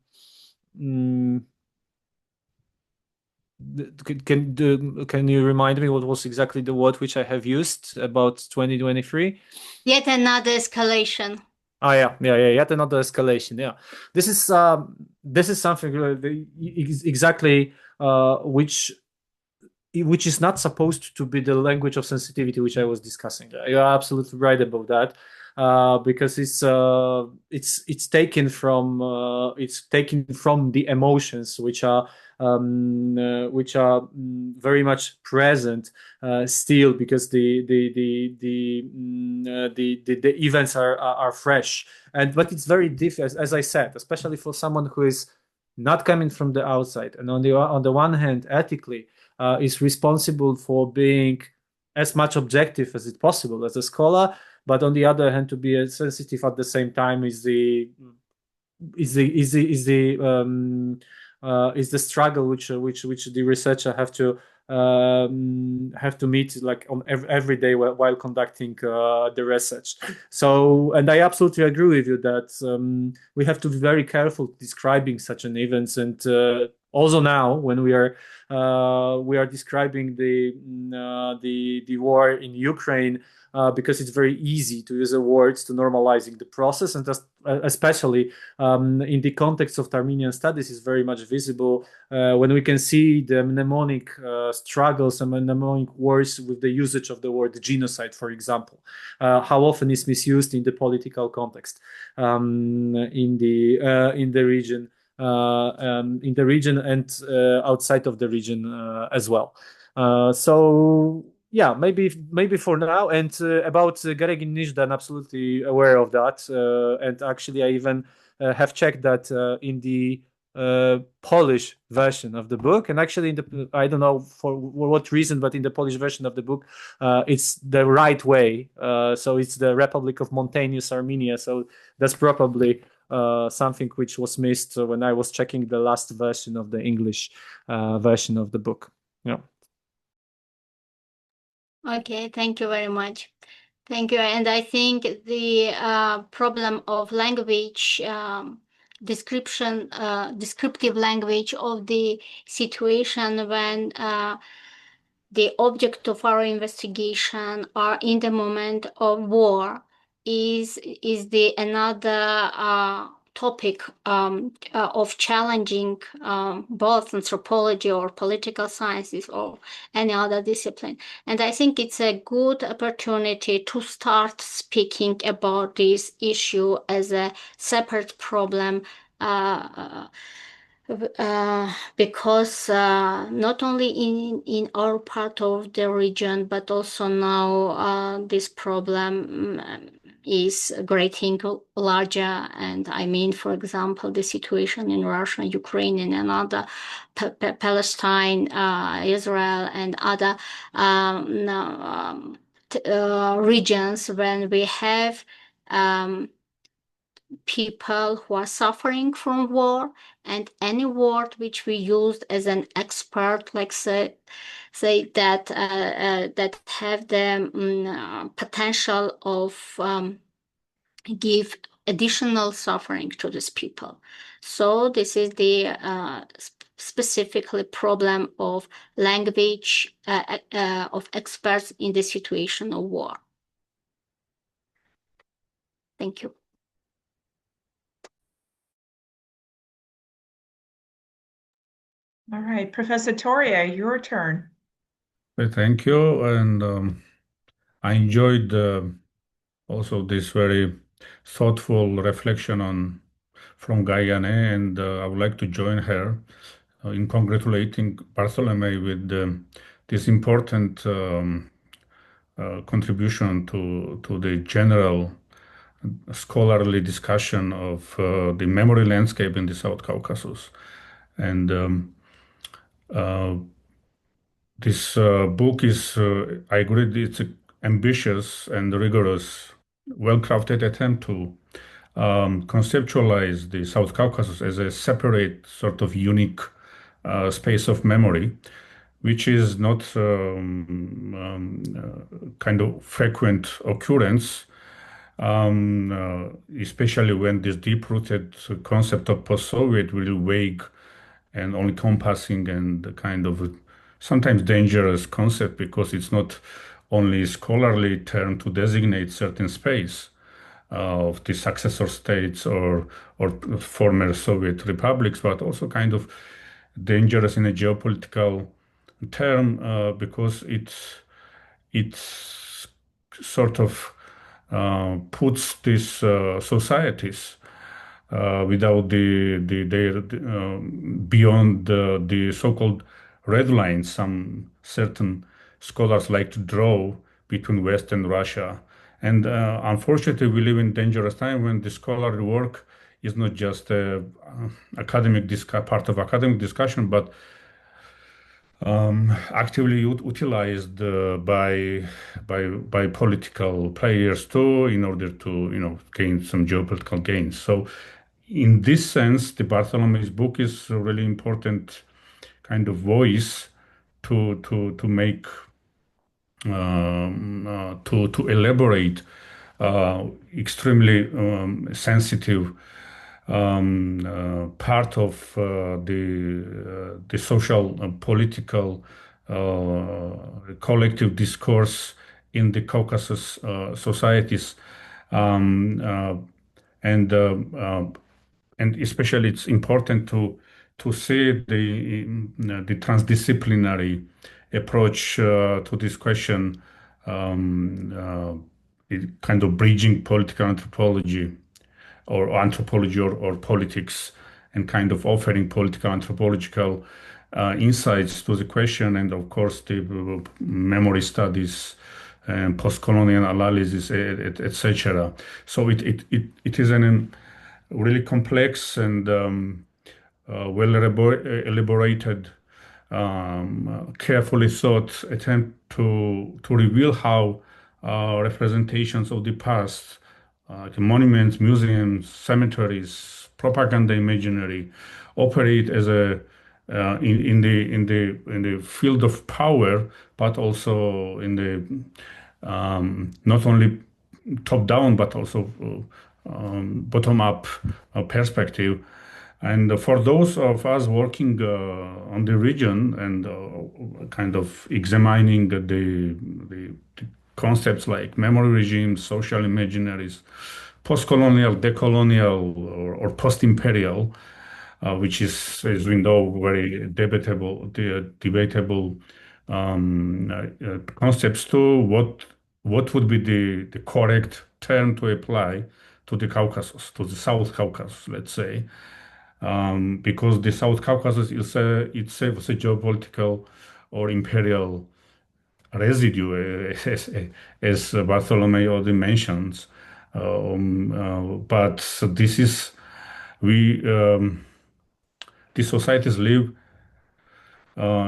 Can you remind me what was exactly the word which I have used about 2023? Yet another escalation. Oh yeah. Yet another escalation. Yeah, this is something exactly which is not supposed to be the language of sensitivity which I was discussing. You're absolutely right about that, because it's taken from the emotions which are very much present still, because the events are fresh, but it's very different, as I said, especially for someone who is not coming from the outside, and on the one hand, ethically is responsible for being as much objective as it's possible as a scholar, but on the other hand, to be as sensitive at the same time is the struggle which the researcher have to meet like on every day while conducting the research. So, and I absolutely agree with you that we have to be very careful describing such an event, and also now when we are describing the war in Ukraine, because it's very easy to use words to normalizing the process, and especially in the context of Armenian studies is very much visible when we can see the mnemonic struggles and mnemonic wars with the usage of the word genocide, for example, how often is misused in the political context in the region. In the region and outside of the region as well. So yeah, maybe for now. And about Geregin Nizhda, I'm absolutely aware of that. And actually, I even have checked that in the Polish version of the book, and actually I don't know for what reason, but in the Polish version of the book, it's the right way. So it's the Republic of Mountainous Armenia. So that's probably something which was missed when I was checking the last version of the English version of the book. Yeah. Okay, thank you very much. Thank you. And I think the problem of language, descriptive language of the situation when the object of our investigation are in the moment of war is the another topic of challenging both anthropology or political sciences or any other discipline. And I think it's a good opportunity to start speaking about this issue as a separate problem, because not only in our part of the region, but also now this problem is getting larger. And I mean, for example, the situation in Russia, Ukraine, and other Palestine, Israel, and other regions, when we have people who are suffering from war, and any word which we used as an expert, like say that that have the potential of give additional suffering to these people. So this is the specifically problem of language of experts in the situation of war. Thank you. All right, Professor Toria, your turn. Thank you, and I enjoyed also this very thoughtful reflection from Gayane, and I would like to join her in congratulating Bartłomiej with this important contribution to the general scholarly discussion of the memory landscape in the South Caucasus. And this book is, I agree, it's an ambitious and rigorous, well-crafted attempt to conceptualize the South Caucasus as a separate, sort of unique space of memory, which is not kind of frequent occurrence, especially when this deep-rooted concept of post-Soviet really vague and only encompassing and kind of sometimes dangerous concept, because it's not only a scholarly term to designate certain space of the successor states or former Soviet republics, but also kind of dangerous in a geopolitical term, because it's sort of puts these societies without beyond the so-called red lines some certain scholars like to draw between West and Russia. And unfortunately, we live in dangerous time when the scholarly work is not just part of academic discussion, but actively utilized by political players too, in order to gain some geopolitical gains. So, in this sense, the Bartłomiej's book is a really important kind of voice to make to elaborate extremely sensitive part of the social political collective discourse in the Caucasus societies, and especially it's important to see the transdisciplinary approach to this question, kind of bridging political anthropology or politics, and kind of offering political anthropological insights to the question, and of course the memory studies and post-colonial analysis, etc. So it is a really complex and well elaborated, carefully thought attempt to reveal how representations of the past, monuments, museums, cemeteries, propaganda imaginary, operate as a in the field of power, but also in the not only top down but also bottom up perspective, And for those of us working on the region and kind of examining the concepts like memory regimes, social imaginaries, post-colonial, decolonial, or post-imperial, which is, as we know, very debatable concepts too. What would be the correct term to apply to the Caucasus, to the South Caucasus, let's say, because the South Caucasus is itself a geopolitical or imperial residue, as Bartłomiej already mentions. But this is the societies live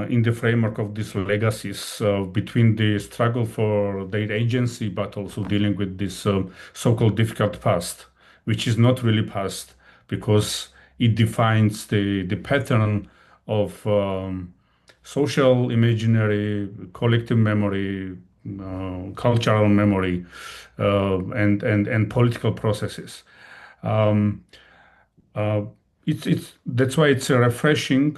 in the framework of these legacies between the struggle for their agency, but also dealing with this so-called difficult past, which is not really past because it defines the pattern of social imaginary, collective memory, cultural memory, and political processes. That's why it's a refreshing,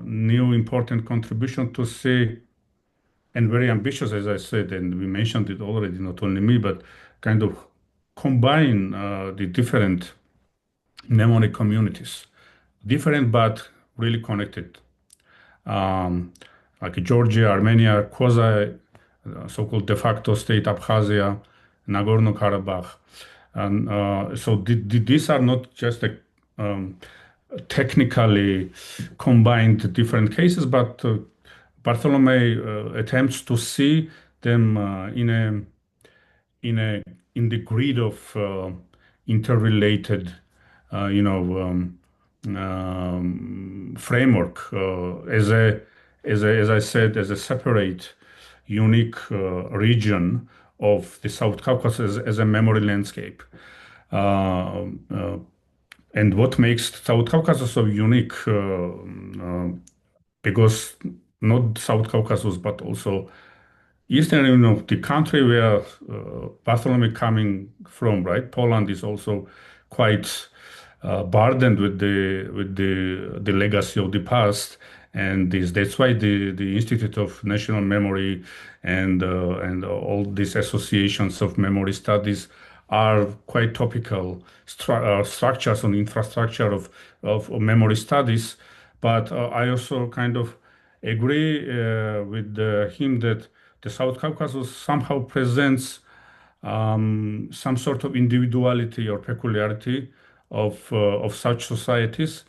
new important contribution to see, and very ambitious, as I said, and we mentioned it already, not only me, but kind of combine the different mnemonic communities, different but really connected, like Georgia, Armenia, quasi so-called de facto state Abkhazia, Nagorno Karabakh, and so these are not just technically combined different cases, but Bartłomiej attempts to see them in the grid of interrelated, framework as I said, as a separate, unique region of the South Caucasus as a memory landscape. And what makes South Caucasus so unique, because not South Caucasus, but also Eastern, the country where Bartłomiej coming from, right? Poland is also quite burdened with the legacy of the past, and that's why the Institute of National Memory and all these associations of memory studies are quite topical structures on infrastructure of memory studies. But I also kind of agree with him that the South Caucasus somehow presents some sort of individuality or peculiarity of such societies,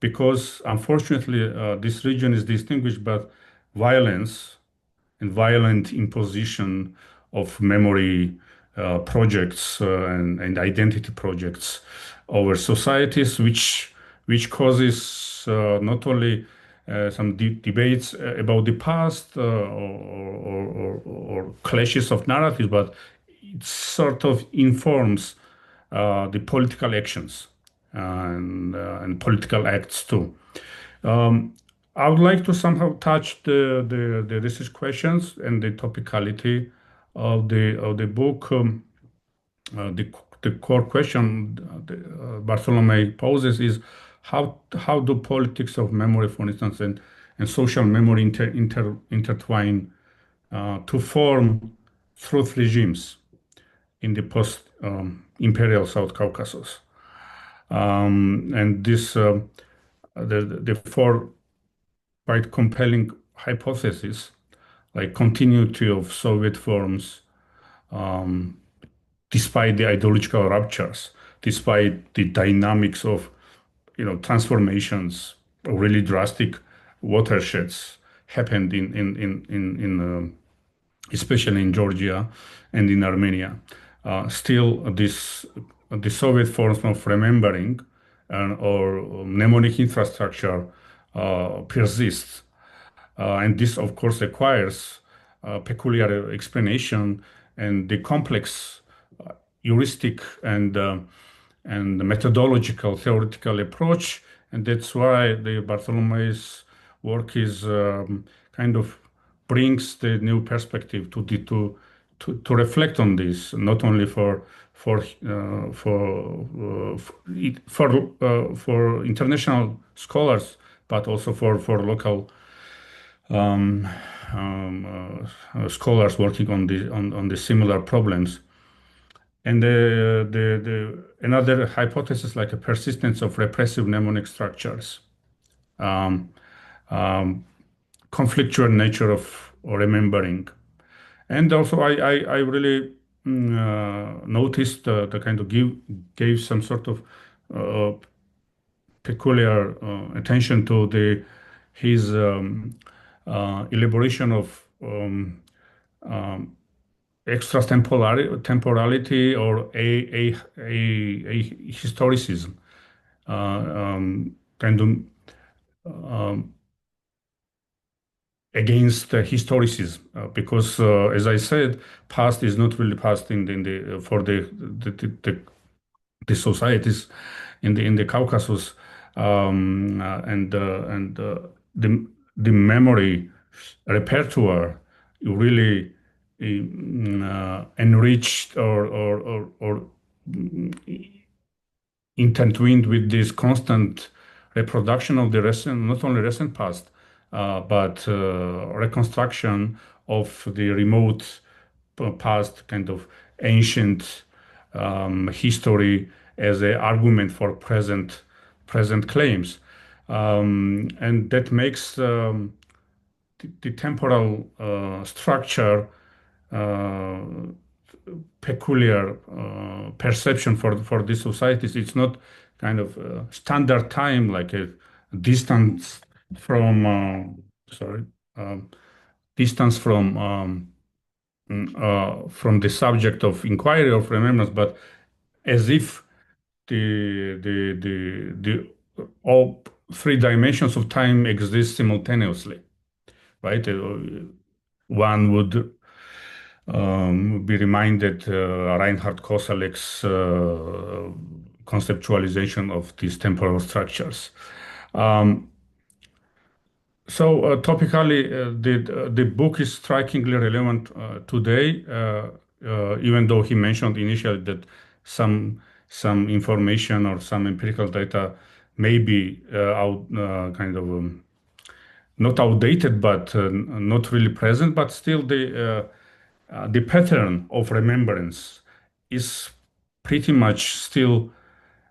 because unfortunately this region is distinguished by violence and violent imposition of memory projects and identity projects over societies, which causes not only some debates about the past or clashes of narratives, but it sort of informs the political actions and political acts too. I would like to somehow touch the research questions and the topicality of the book. The core question Bartłomiej poses is how do politics of memory, for instance, and social memory intertwine to form truth regimes in the post imperial South Caucasus, and this the four quite compelling hypotheses, like continuity of Soviet forms despite the ideological ruptures, despite the dynamics of transformations, really drastic watersheds happened in especially in Georgia and in Armenia. Still, the Soviet forms of remembering or mnemonic infrastructure persists, and this, of course, requires peculiar explanation and the complex heuristic and methodological theoretical approach, and that's why the Bartłomiej's work is kind of brings the new perspective to to reflect on this, not only for international scholars, but also for local scholars working on the similar problems. And another hypothesis, like a persistence of repressive mnemonic structures, conflictual nature of remembering. And also, I really noticed the kind of gave some sort of peculiar attention to his elaboration of extra temporality or a historicism, kind of against historicism, because as I said, past is not really past for the societies in the Caucasus, and the memory repertoire really enriched or intertwined with this constant reproduction of the recent, not only recent past, but reconstruction of the remote past, kind of ancient history as an argument for present claims, and that makes the temporal structure peculiar perception for these societies. It's not kind of standard time, like a distance from distance from the subject of inquiry of remembrance, but as if the all three dimensions of time exist simultaneously, right? One would be reminded Reinhard Koselleck's conceptualization of these temporal structures. So topically, the book is strikingly relevant today, even though he mentioned initially that some information or some empirical data may be not outdated, but not really present. But still, the pattern of remembrance is pretty much still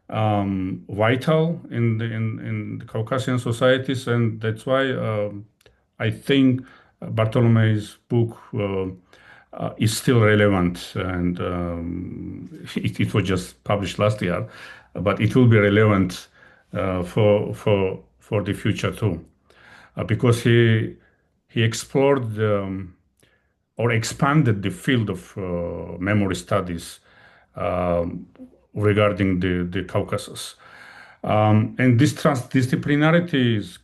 vital in the Caucasian societies, and that's why I think Bartłomie's book is still relevant, and it was just published last year, but it will be relevant for the future too, because he explored or expanded the field of memory studies regarding the Caucasus. And this transdisciplinarity is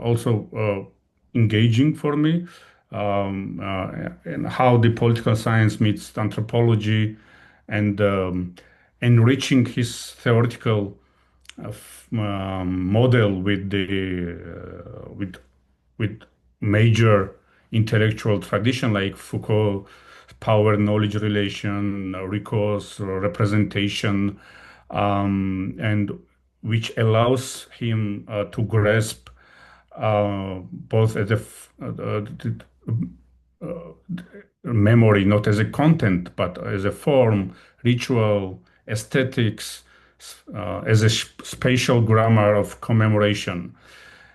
also engaging for me, and how the political science meets anthropology, and enriching his theoretical model with major intellectual tradition like Foucault, power-knowledge relation, recourse, representation, and which allows him to grasp both as memory, not as a content, but as a form, ritual, aesthetics, as a spatial grammar of commemoration.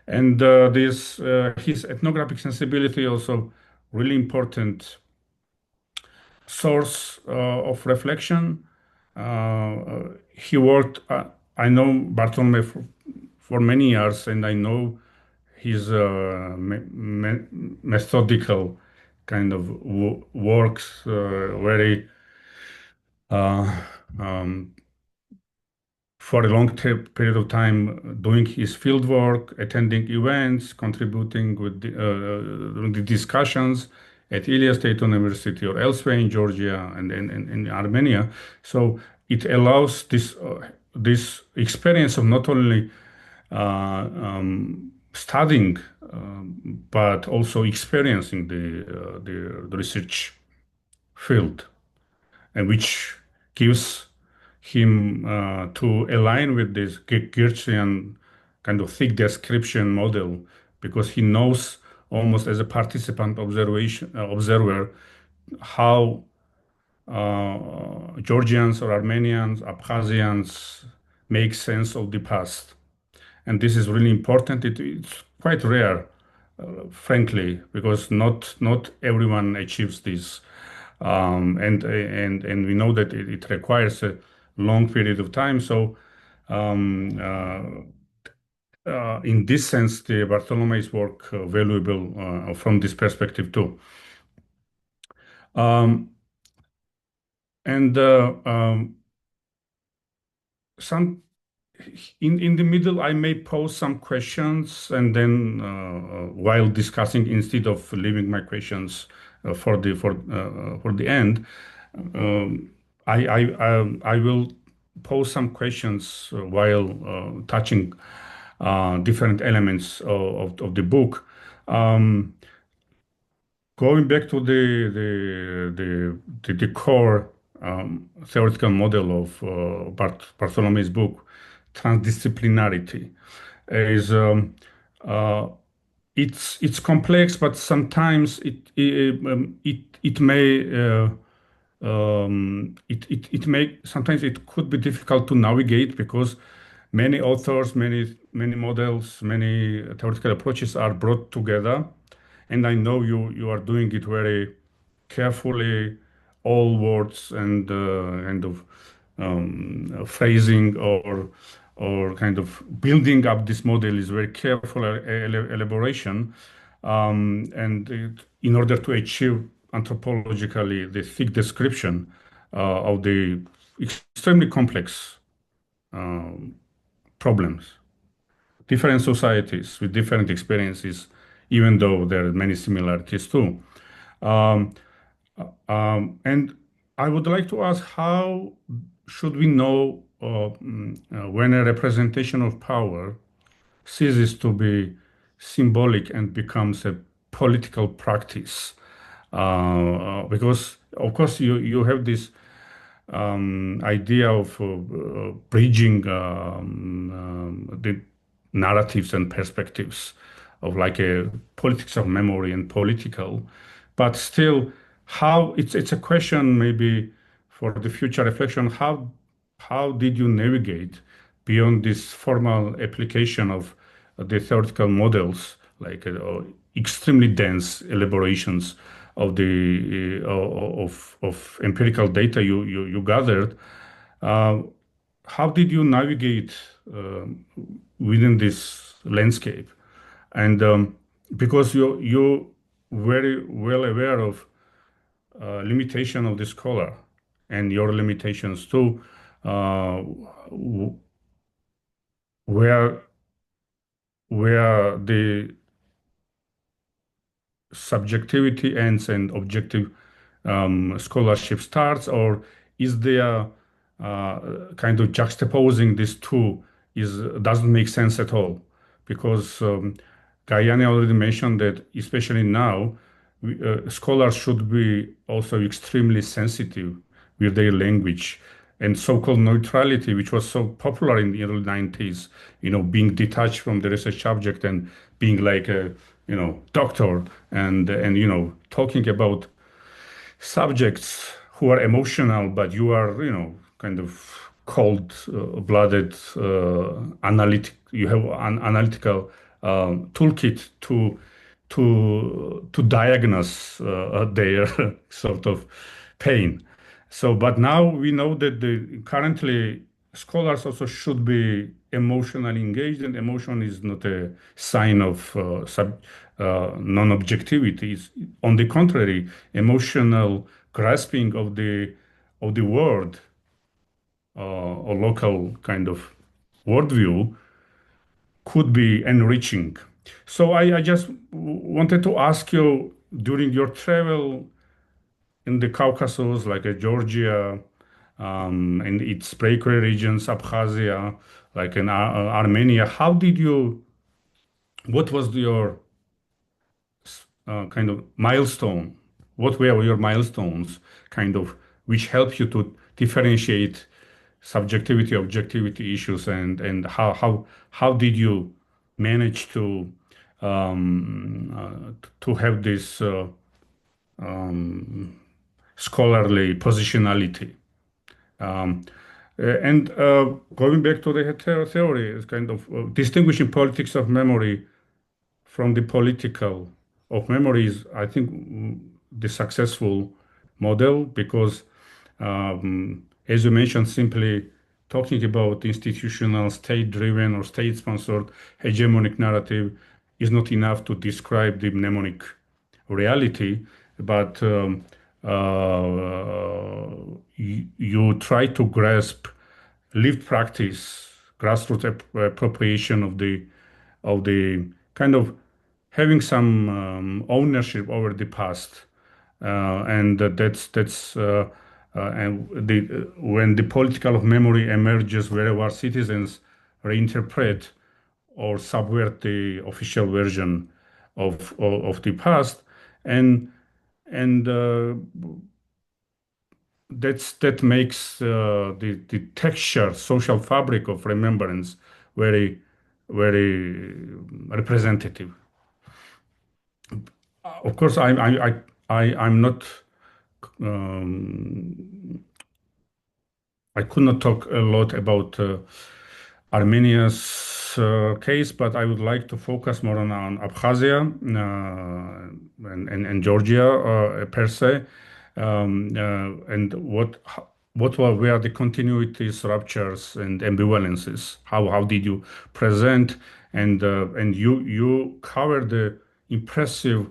And his ethnographic sensibility also really important source of reflection. He worked, I know Bartłomiej for many years, and I know his methodical kind of works, very for a long period of time, doing his field work, attending events, contributing with the discussions at Ilia State University or elsewhere in Georgia and in Armenia. So it allows this experience of not only studying, but also experiencing the research field, and which gives him to align with this Geertzian kind of thick description model, because he knows almost as a participant observer how Georgians or Armenians, Abkhazians make sense of the past. And this is really important. It's quite rare, frankly, because not everyone achieves this. And we know that it requires a long period of time. So um, in this sense, the Bartłomiej's work valuable from this perspective too. And some in the middle, I may pose some questions, and then while discussing, instead of leaving my questions for the end, I will pose some questions while touching different elements of the book. Going back to the core theoretical model of Bartłomiej's book, transdisciplinarity is it's complex, but sometimes it may sometimes it could be difficult to navigate, because many authors, many models, many theoretical approaches are brought together. And I know you are doing it very carefully. All words and kind of phrasing or kind of building up this model is very careful elaboration, in order to achieve anthropologically the thick description of the extremely complex problems. Different societies with different experiences, even though there are many similarities too. And I would like to ask, how should we know when a representation of power ceases to be symbolic and becomes a political practice? Because, of course, you have this idea of bridging the narratives and perspectives of like a politics of memory and political, but still, how it's a question maybe for the future reflection. How did you navigate beyond this formal application of the theoretical models, like extremely dense elaborations of the of empirical data you gathered? How did you navigate within this landscape? And because you very well aware of limitation of the scholar and your limitations too, where the subjectivity ends and objective scholarship starts, or is there kind of juxtaposing these two doesn't make sense at all? Because Gayane already mentioned that, especially now, scholars should be also extremely sensitive with their language, and so-called neutrality, which was so popular in the early 90s, being detached from the research subject and being like a, doctor and talking about subjects who are emotional, but you are, kind of cold-blooded, analytic. You have an analytical toolkit to diagnose their sort of pain. So, but now we know that currently scholars also should be emotionally engaged, and emotion is not a sign of non-objectivity. It's, on the contrary, emotional grasping of the word or local kind of worldview could be enriching. So I just wanted to ask you, during your travel in the Caucasus, like Georgia, and its peripheral regions, Abkhazia, like in Armenia, what was your kind of milestone what were your milestones, kind of, which help you to differentiate subjectivity, objectivity issues, and how did you manage to have this scholarly positionality? Um, and going back to the theory, is kind of distinguishing politics of memory from the political of memory is, I think, the successful model because, as you mentioned, simply talking about institutional, state-driven or state-sponsored hegemonic narrative is not enough to describe the mnemonic reality, but you try to grasp lived practice, grassroots appropriation of the kind of having some ownership over the past, and that's and when the political of memory emerges wherever citizens reinterpret or subvert the official version of the past, and and that makes the texture, social fabric of remembrance very representative. Of course, I'm not. I could not talk a lot about Armenia's case, but I would like to focus more on Abkhazia and Georgia per se, and were the continuities, ruptures, and ambivalences? How did you present? And you covered the impressive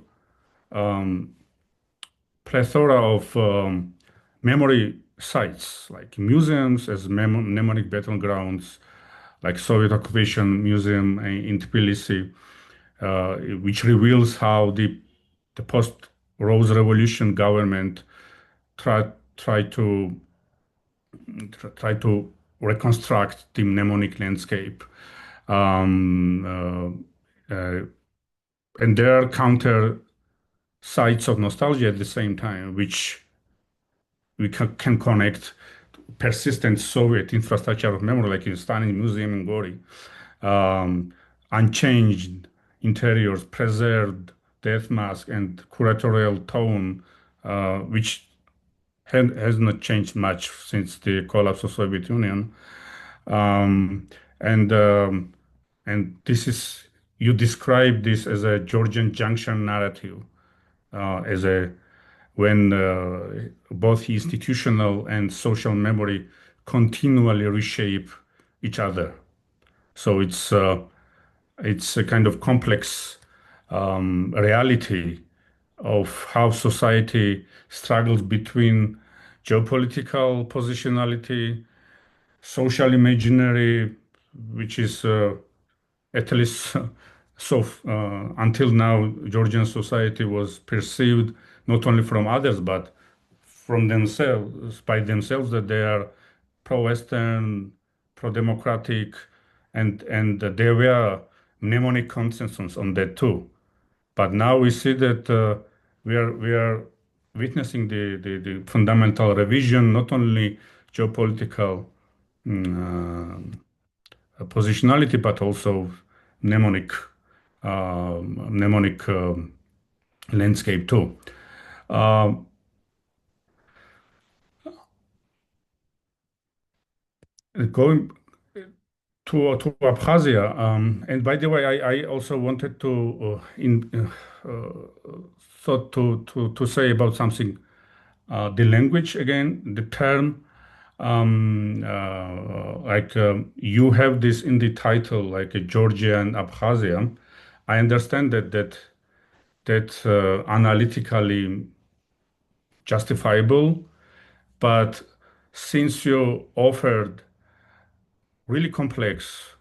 plethora of memory sites like museums as mnemonic battlegrounds, like Soviet Occupation Museum in Tbilisi, which reveals how the post-Rose Revolution government tried to reconstruct the mnemonic landscape. And there are counter sites of nostalgia at the same time, which we can connect persistent Soviet infrastructure of memory, like in Stalin Museum in Gori, unchanged interiors, preserved death mask, and curatorial tone, which has not changed much since the collapse of Soviet Union. Um, and this is, you describe this as a Georgian junction narrative, as a when both institutional and social memory continually reshape each other. So it's a kind of complex reality of how society struggles between geopolitical positionality, social imaginary, which is at least so until now, Georgian society was perceived not only from others but from themselves, by themselves, that they are pro-Western, pro-democratic, and there were mnemonic consensus on that too. But now we see that we are witnessing the fundamental revision, not only geopolitical positionality, but also mnemonic mnemonic landscape too. Going to Abkhazia, and by the way, I also wanted to thought to say about something. The language again, the term, you have this in the title, like a Georgia and Abkhazia. I understand that analytically justifiable, but since you offered really complex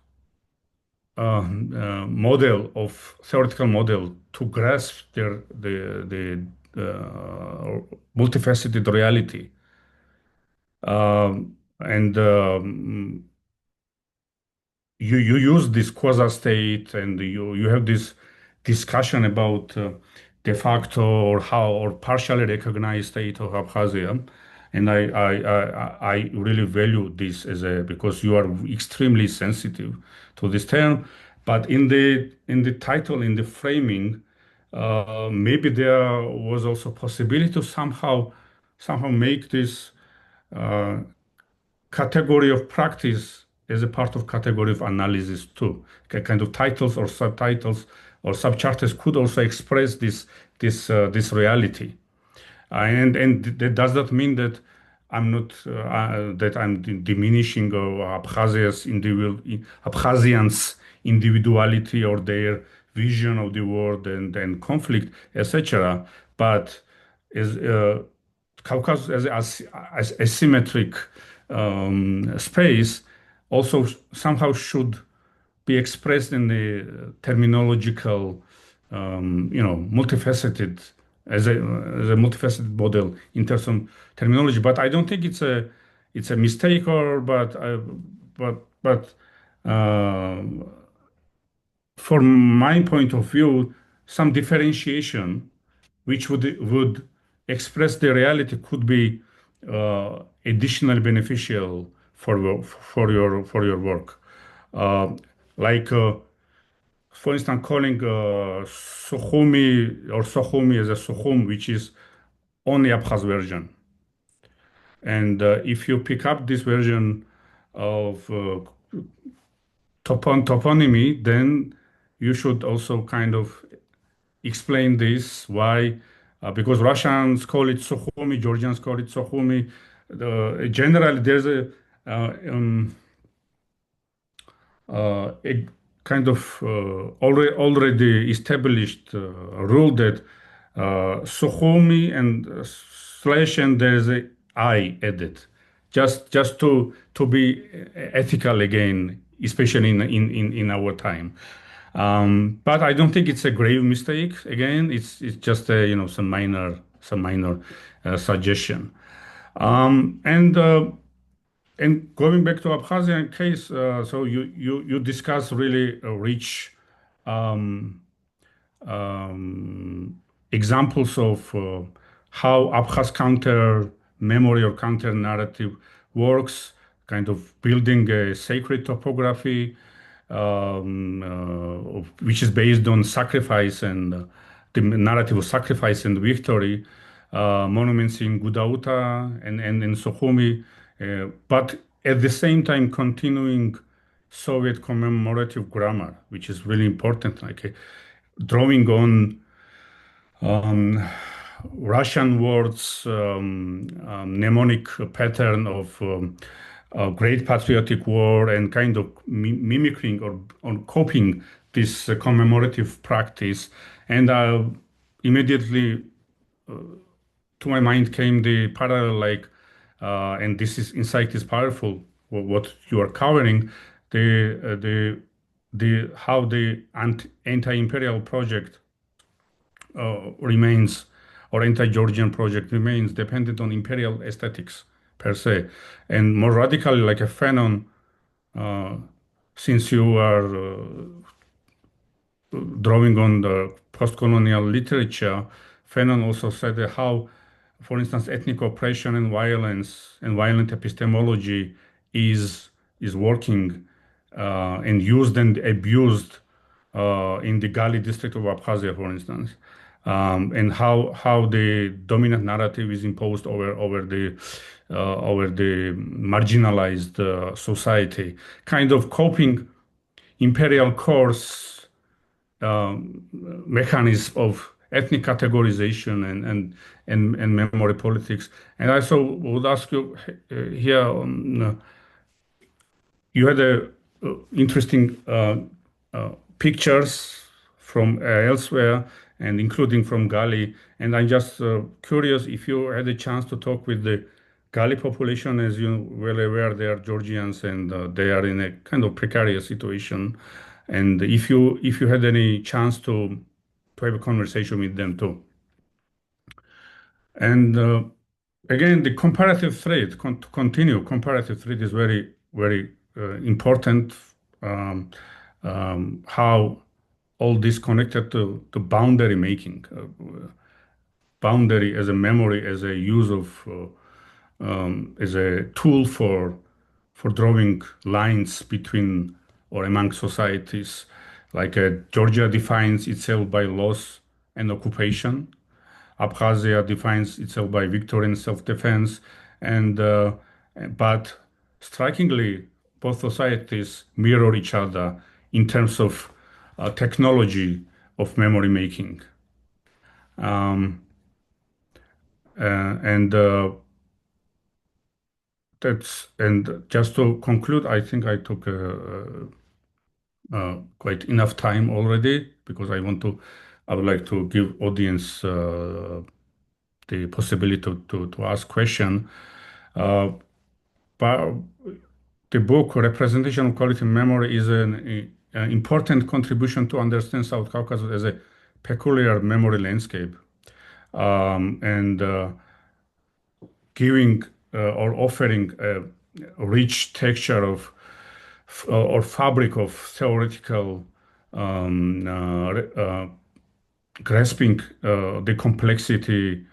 theoretical model to grasp the multifaceted reality, and you use this quasi-state, and you have this discussion about de facto or how or partially recognized state of Abkhazia. And I really value this as a because you are extremely sensitive to this term. But in the title, in the framing, maybe there was also possibility to somehow make this uh, category of practice as a part of category of analysis too. Kind of titles or subtitles or subchapters could also express this reality. And that does not mean that I'm diminishing Abkhazians' individuality or their vision of the world and conflict, etc. But as Caucasus as asymmetric space also somehow should be expressed in the terminological, multifaceted as a multifaceted model in terms of terminology. But I don't think it's a mistake or but from my point of view, some differentiation which would express the reality could be additionally beneficial for your work. Uh, like for instance, calling Sukhumi as a Sukhum, which is only Abkhaz version. And if you pick up this version of toponymy, then you should also kind of explain this why, because Russians call it Sukhumi, Georgians call it Sukhumi. Generally, there's a kind of already established rule that Sukhumi and slash and there's a I added, just to be ethical again, especially in our time. But I don't think it's a grave mistake. Again, it's just a some minor suggestion. And going back to Abkhazian case, so you discuss really rich um, examples of how Abkhaz counter memory or counter narrative works, kind of building a sacred topography, which is based on sacrifice and the narrative of sacrifice and victory, monuments in Gudauta and in Sukhumi, but at the same time continuing Soviet commemorative grammar, which is really important, like drawing on Russian words, mnemonic pattern of Great Patriotic War and kind of mimicking or copying this commemorative practice. And immediately to my mind came the parallel, like, and this is insight is powerful. What you are covering, the how the anti-imperial project remains, or anti-Georgian project remains dependent on imperial aesthetics per se, and more radically, like a Fanon, since you are drawing on the post-colonial literature, Fanon also said that how, for instance, ethnic oppression and violence and violent epistemology is working and used and abused in the Gali district of Abkhazia, for instance, and how the dominant narrative is imposed over the marginalized society, kind of coping imperial course mechanism of ethnic categorization and memory politics. And I also would ask you here, you had interesting pictures from elsewhere and including from Gali. And I'm just curious if you had a chance to talk with the Gali population. As you well aware, they are Georgians and they are in a kind of precarious situation. And if you had any chance to have a conversation with them too. And again, the comparative thread, to continue, comparative thread is very, very important. How all this connected to boundary making, boundary as a memory, as a use of, as a tool for drawing lines between or among societies. Like Georgia defines itself by loss and occupation. Abkhazia defines itself by victory and self-defense, and but strikingly, both societies mirror each other in terms of technology of memory making. And just to conclude, I think I took quite enough time already because I would like to give audience the possibility to ask question. But the book Representation of Quality Memory is an important contribution to understand South Caucasus as a peculiar memory landscape, and giving or offering a rich texture of or fabric of theoretical grasping the complexity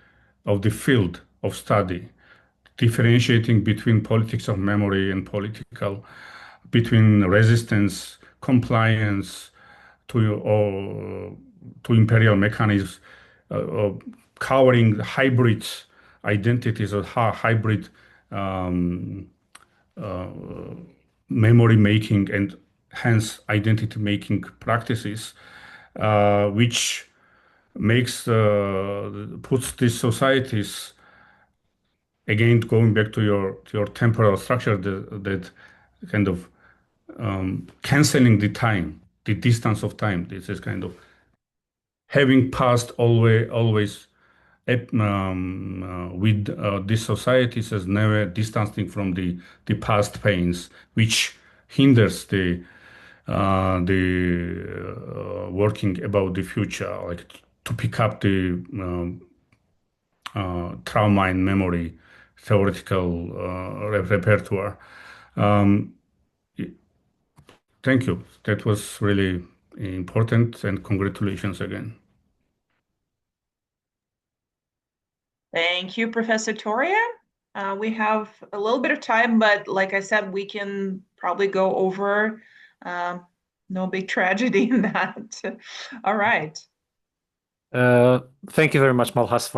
of the field of study, differentiating between politics of memory and between resistance, compliance to imperial mechanisms, covering hybrid identities or hybrid memory making and hence identity making practices, which puts these societies, again going back to your temporal structure, that kind of canceling the time, the distance of time. This is kind of having passed always with these societies as never distancing from the past pains, which hinders the working about the future, like to pick up the trauma and memory theoretical repertoire. Thank you. That was really important, and congratulations again. Thank you, Professor Toria. We have a little bit of time, but like I said, we can probably go over. No big tragedy in that. All right. Thank you very much, Malkhaz,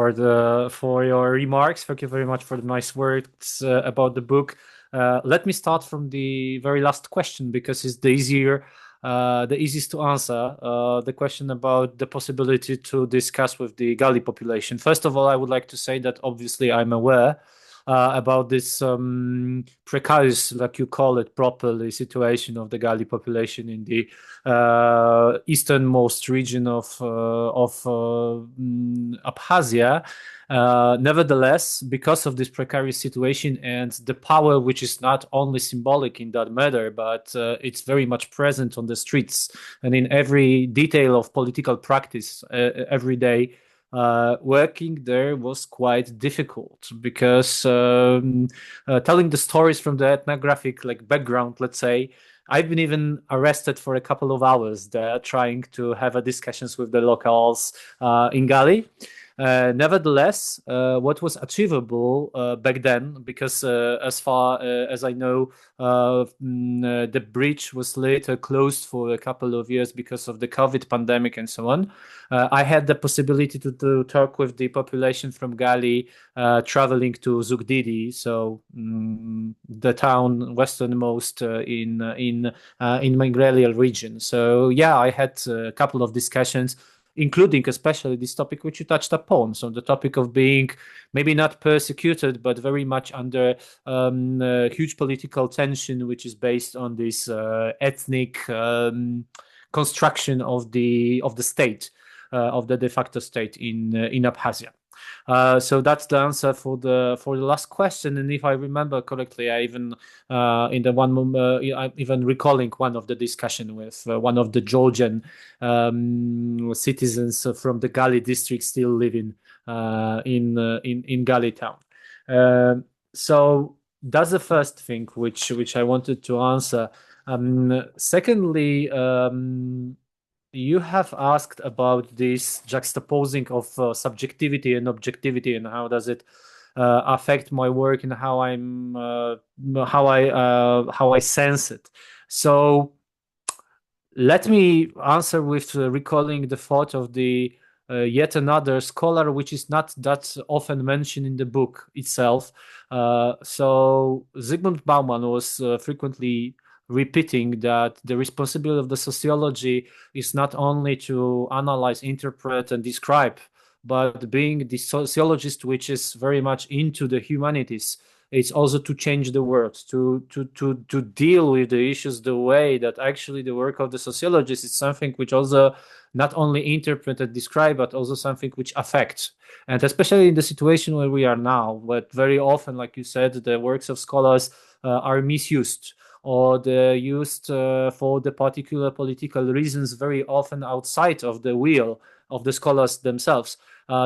for your remarks. Thank you very much for the nice words about the book. Let me start from the very last question because it's the easiest to answer. The question about the possibility to discuss with the Gali population. First of all, I would like to say that obviously I'm aware about this precarious, like you call it properly, situation of the Gali population in the easternmost region of Abkhazia. Nevertheless, because of this precarious situation and the power, which is not only symbolic in that matter, but it's very much present on the streets and in every detail of political practice every day, working there was quite difficult because telling the stories from the ethnographic background, let's say, I've been even arrested for a couple of hours there trying to have discussions with the locals in Gali. Nevertheless, what was achievable back then, because as far as I know, the bridge was later closed for a couple of years because of the COVID pandemic and so on. I had the possibility to talk with the population from Gali, traveling to Zugdidi, so the town westernmost in Mingrelial region. So yeah, I had a couple of discussions, including especially this topic which you touched upon. So the topic of being maybe not persecuted, but very much under huge political tension, which is based on this ethnic construction of the state, of the de facto state in Abkhazia. So that's the answer for the last question. And if I remember correctly, I even I'm even recalling one of the discussion with one of the Georgian citizens from the Gali district still living in Gali town. So that's the first thing which I wanted to answer. Secondly, you have asked about this juxtaposing of subjectivity and objectivity, and how does it affect my work and how I sense it. So let me answer with recalling the thought of the yet another scholar, which is not that often mentioned in the book itself. So Zygmunt Bauman was frequently repeating that the responsibility of the sociology is not only to analyze, interpret, and describe, but being the sociologist which is very much into the humanities, it's also to change the world, to deal with the issues the way that actually the work of the sociologist is something which also not only interpret and describe, but also something which affects. And especially in the situation where we are now, but very often, like you said, the works of scholars are misused, or they're used for the particular political reasons, very often outside of the will of the scholars themselves.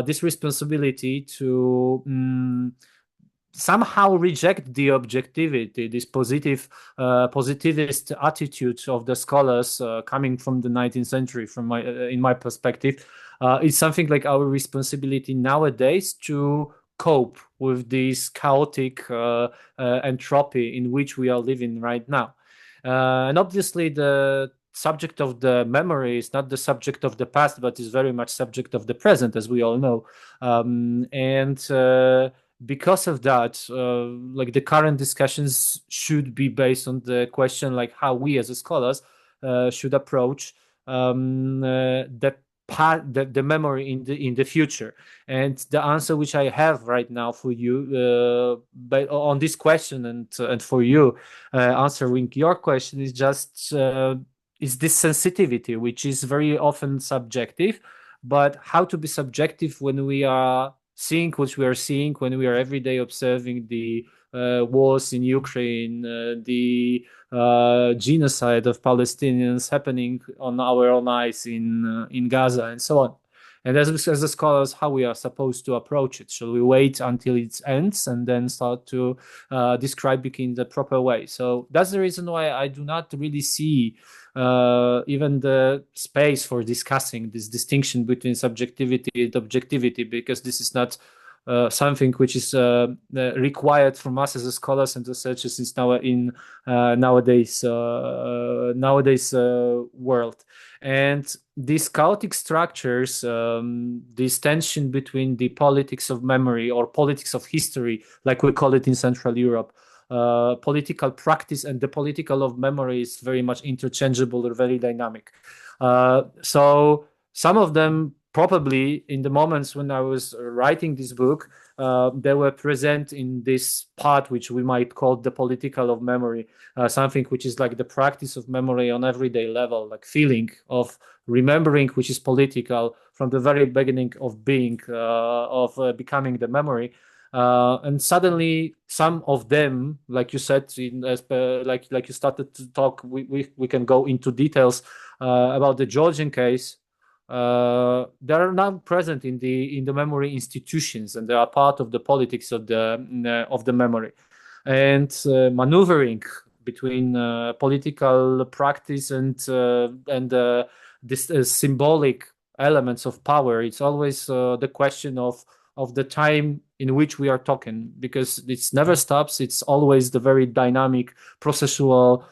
This responsibility to somehow reject the objectivity, this positivist attitude of the scholars coming from the 19th century, from in my perspective, is something like our responsibility nowadays to cope with this chaotic entropy in which we are living right now. And obviously the subject of the memory is not the subject of the past, but is very much subject of the present, as we all know. Because of that, like the current discussions should be based on the question like how we as scholars should approach the memory in the future. And the answer which I have right now for you on this question and for you answering your question is just is this sensitivity, which is very often subjective, but how to be subjective when we are seeing what we are seeing, when we are every day observing the wars in Ukraine, the genocide of Palestinians happening on our own eyes in Gaza, and so on. And as the scholars, how we are supposed to approach it? Shall we wait until it ends and then start to describe it in the proper way? So that's the reason why I do not really see even the space for discussing this distinction between subjectivity and objectivity, because this is not something which is required from us as scholars and researchers in nowadays world. And these chaotic structures, this tension between the politics of memory or politics of history, like we call it in Central Europe, political practice and the political of memory is very much interchangeable or very dynamic. So some of them probably in the moments when I was writing this book, they were present in this part which we might call the political of memory, something which is like the practice of memory on everyday level, like feeling of remembering, which is political from the very beginning of being, becoming the memory. And suddenly some of them, like you said, like you started to talk, we can go into details about the Georgian case. They are now present in the memory institutions, and they are part of the politics of the memory, and maneuvering between political practice and this symbolic elements of power. It's always the question of the time in which we are talking, because it never stops. It's always the very dynamic processual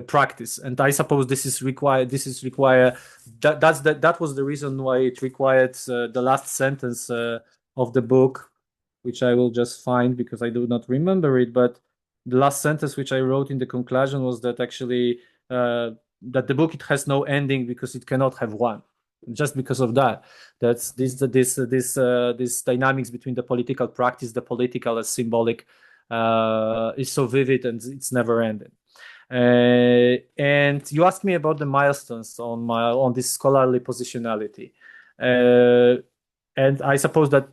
practice, and I suppose this is required. That was the reason why it required the last sentence of the book, which I will just find because I do not remember it. But the last sentence which I wrote in the conclusion was that actually that the book, it has no ending because it cannot have one. Just because of that, that's this dynamics between the political practice, the political as symbolic, is so vivid and it's never ending. And you asked me about the milestones on this scholarly positionality, and I suppose that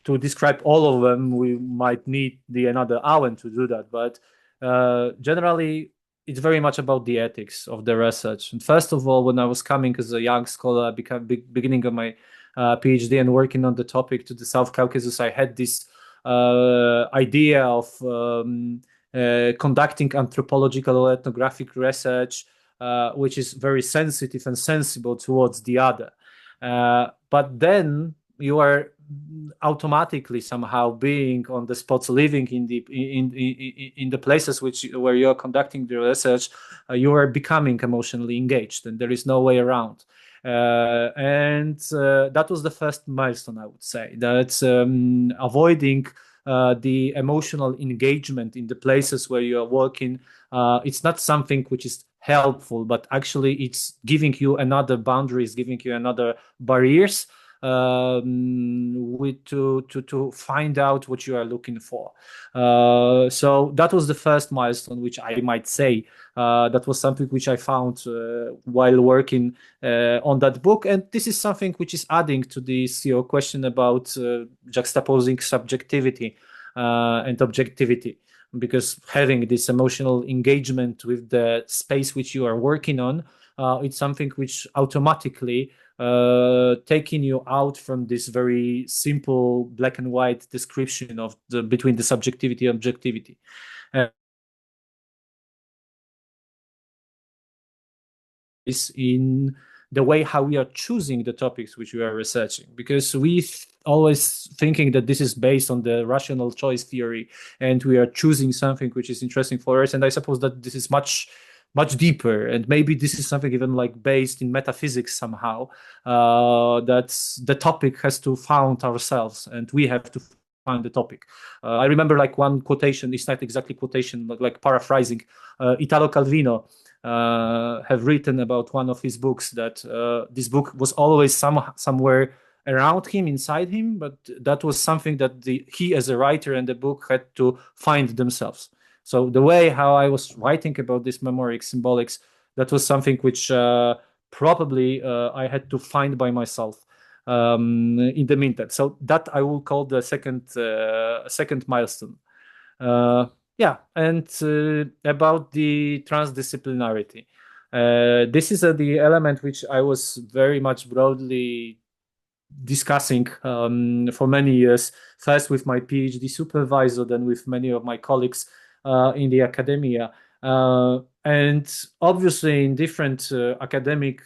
to describe all of them we might need another hour to do that. But generally, it's very much about the ethics of the research. And first of all, when I was coming as a young scholar, beginning of my PhD and working on the topic to the South Caucasus, I had this idea of conducting anthropological or ethnographic research which is very sensitive and sensible towards the other. But then you are automatically somehow being on the spots, living in the places where you are conducting the research, you are becoming emotionally engaged, and there is no way around. And that was the first milestone, I would say, that avoiding the emotional engagement in the places where you are working, it's not something which is helpful, but actually it's giving you another boundaries, giving you another barriers to find out what you are looking for. So that was the first milestone, which I might say that was something which I found while working on that book. And this is something which is adding to this your question about juxtaposing subjectivity and objectivity, because having this emotional engagement with the space which you are working on, it's something which automatically taking you out from this very simple black and white description of between the subjectivity and objectivity. Is in the way how we are choosing the topics which we are researching, because we always thinking that this is based on the rational choice theory and we are choosing something which is interesting for us. And I suppose that this is much deeper, and maybe this is something even like based in metaphysics somehow, that the topic has to found ourselves and we have to find the topic. I remember like one quotation, it's not exactly quotation, but like paraphrasing, Italo Calvino have written about one of his books that this book was always somewhere around him, inside him, but that was something that he as a writer and the book had to find themselves. So the way how I was writing about this memory symbolics, that was something which probably I had to find by myself in the meantime. So that I will call the second milestone. Yeah, and about the transdisciplinarity. This is the element which I was very much broadly discussing for many years, first with my PhD supervisor, then with many of my colleagues in the academia. And obviously in different academic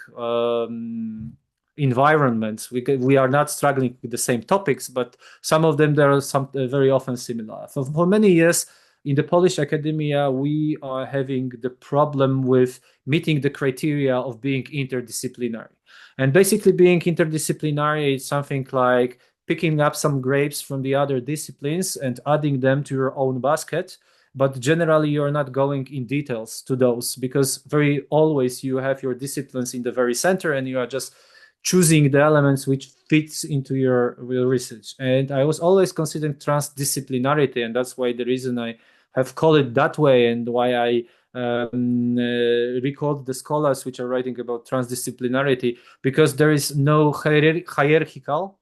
environments, we are not struggling with the same topics, but some of them, there are some very often similar. For many years, in the Polish academia, we are having the problem with meeting the criteria of being interdisciplinary. And basically being interdisciplinary is something like picking up some grapes from the other disciplines and adding them to your own basket. But generally, you're not going in details to those, because very always you have your disciplines in the very center and you are just choosing the elements which fits into your research. And I was always considering transdisciplinarity, and that's why the reason I have called it that way, and why I recalled the scholars which are writing about transdisciplinarity, because there is no hierarchical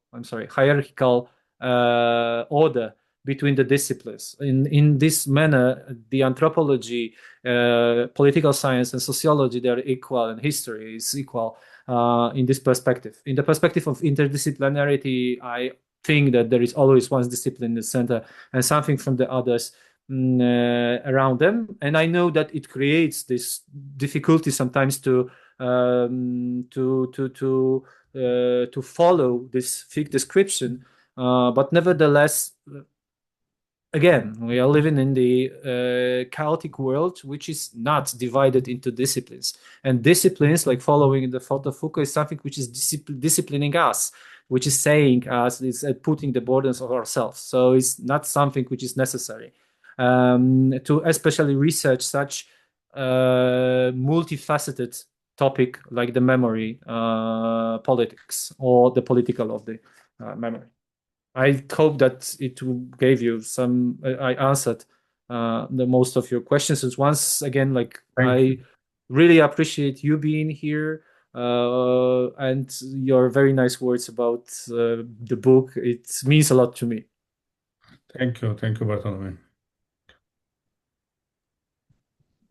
order between the disciplines. In this manner, the anthropology, political science, and sociology, they are equal, and history is equal in this perspective. In the perspective of interdisciplinarity, I think that there is always one discipline in the center and something from the others around them. And I know that it creates this difficulty sometimes to follow this thick description, but nevertheless, again, we are living in the chaotic world, which is not divided into disciplines. And disciplines, like following the thought of Foucault, is something which is disciplining us, which is saying us, is putting the burdens of ourselves. So it's not something which is necessary to especially research such multifaceted topic like the memory politics, or the political of the memory. I hope that it gave you some. I answered the most of your questions. And once again, like, I really appreciate you being here and your very nice words about the book. It means a lot to me. Thank you, Bartłomiej.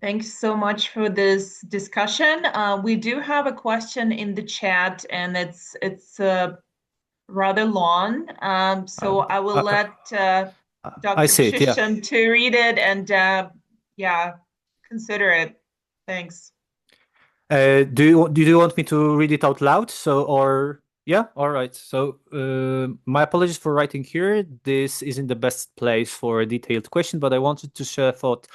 Thanks so much for this discussion. We do have a question in the chat, and it's rather long. So I will let Dr. Krzysztan to read it and consider it. Thanks. Do you want me to read it out loud? Yeah, all right. So my apologies for writing here. This isn't the best place for a detailed question, but I wanted to share a thought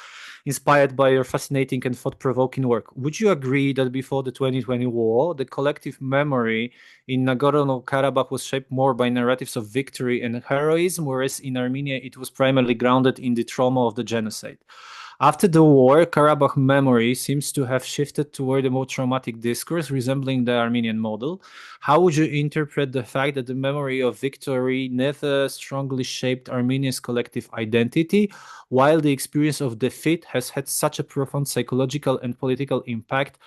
inspired by your fascinating and thought-provoking work. Would you agree that before the 2020 war, the collective memory in Nagorno-Karabakh was shaped more by narratives of victory and heroism, whereas in Armenia it was primarily grounded in the trauma of the genocide? After the war, Karabakh memory seems to have shifted toward a more traumatic discourse resembling the Armenian model. How would you interpret the fact that the memory of victory never strongly shaped Armenia's collective identity, while the experience of defeat has had such a profound psychological and political impact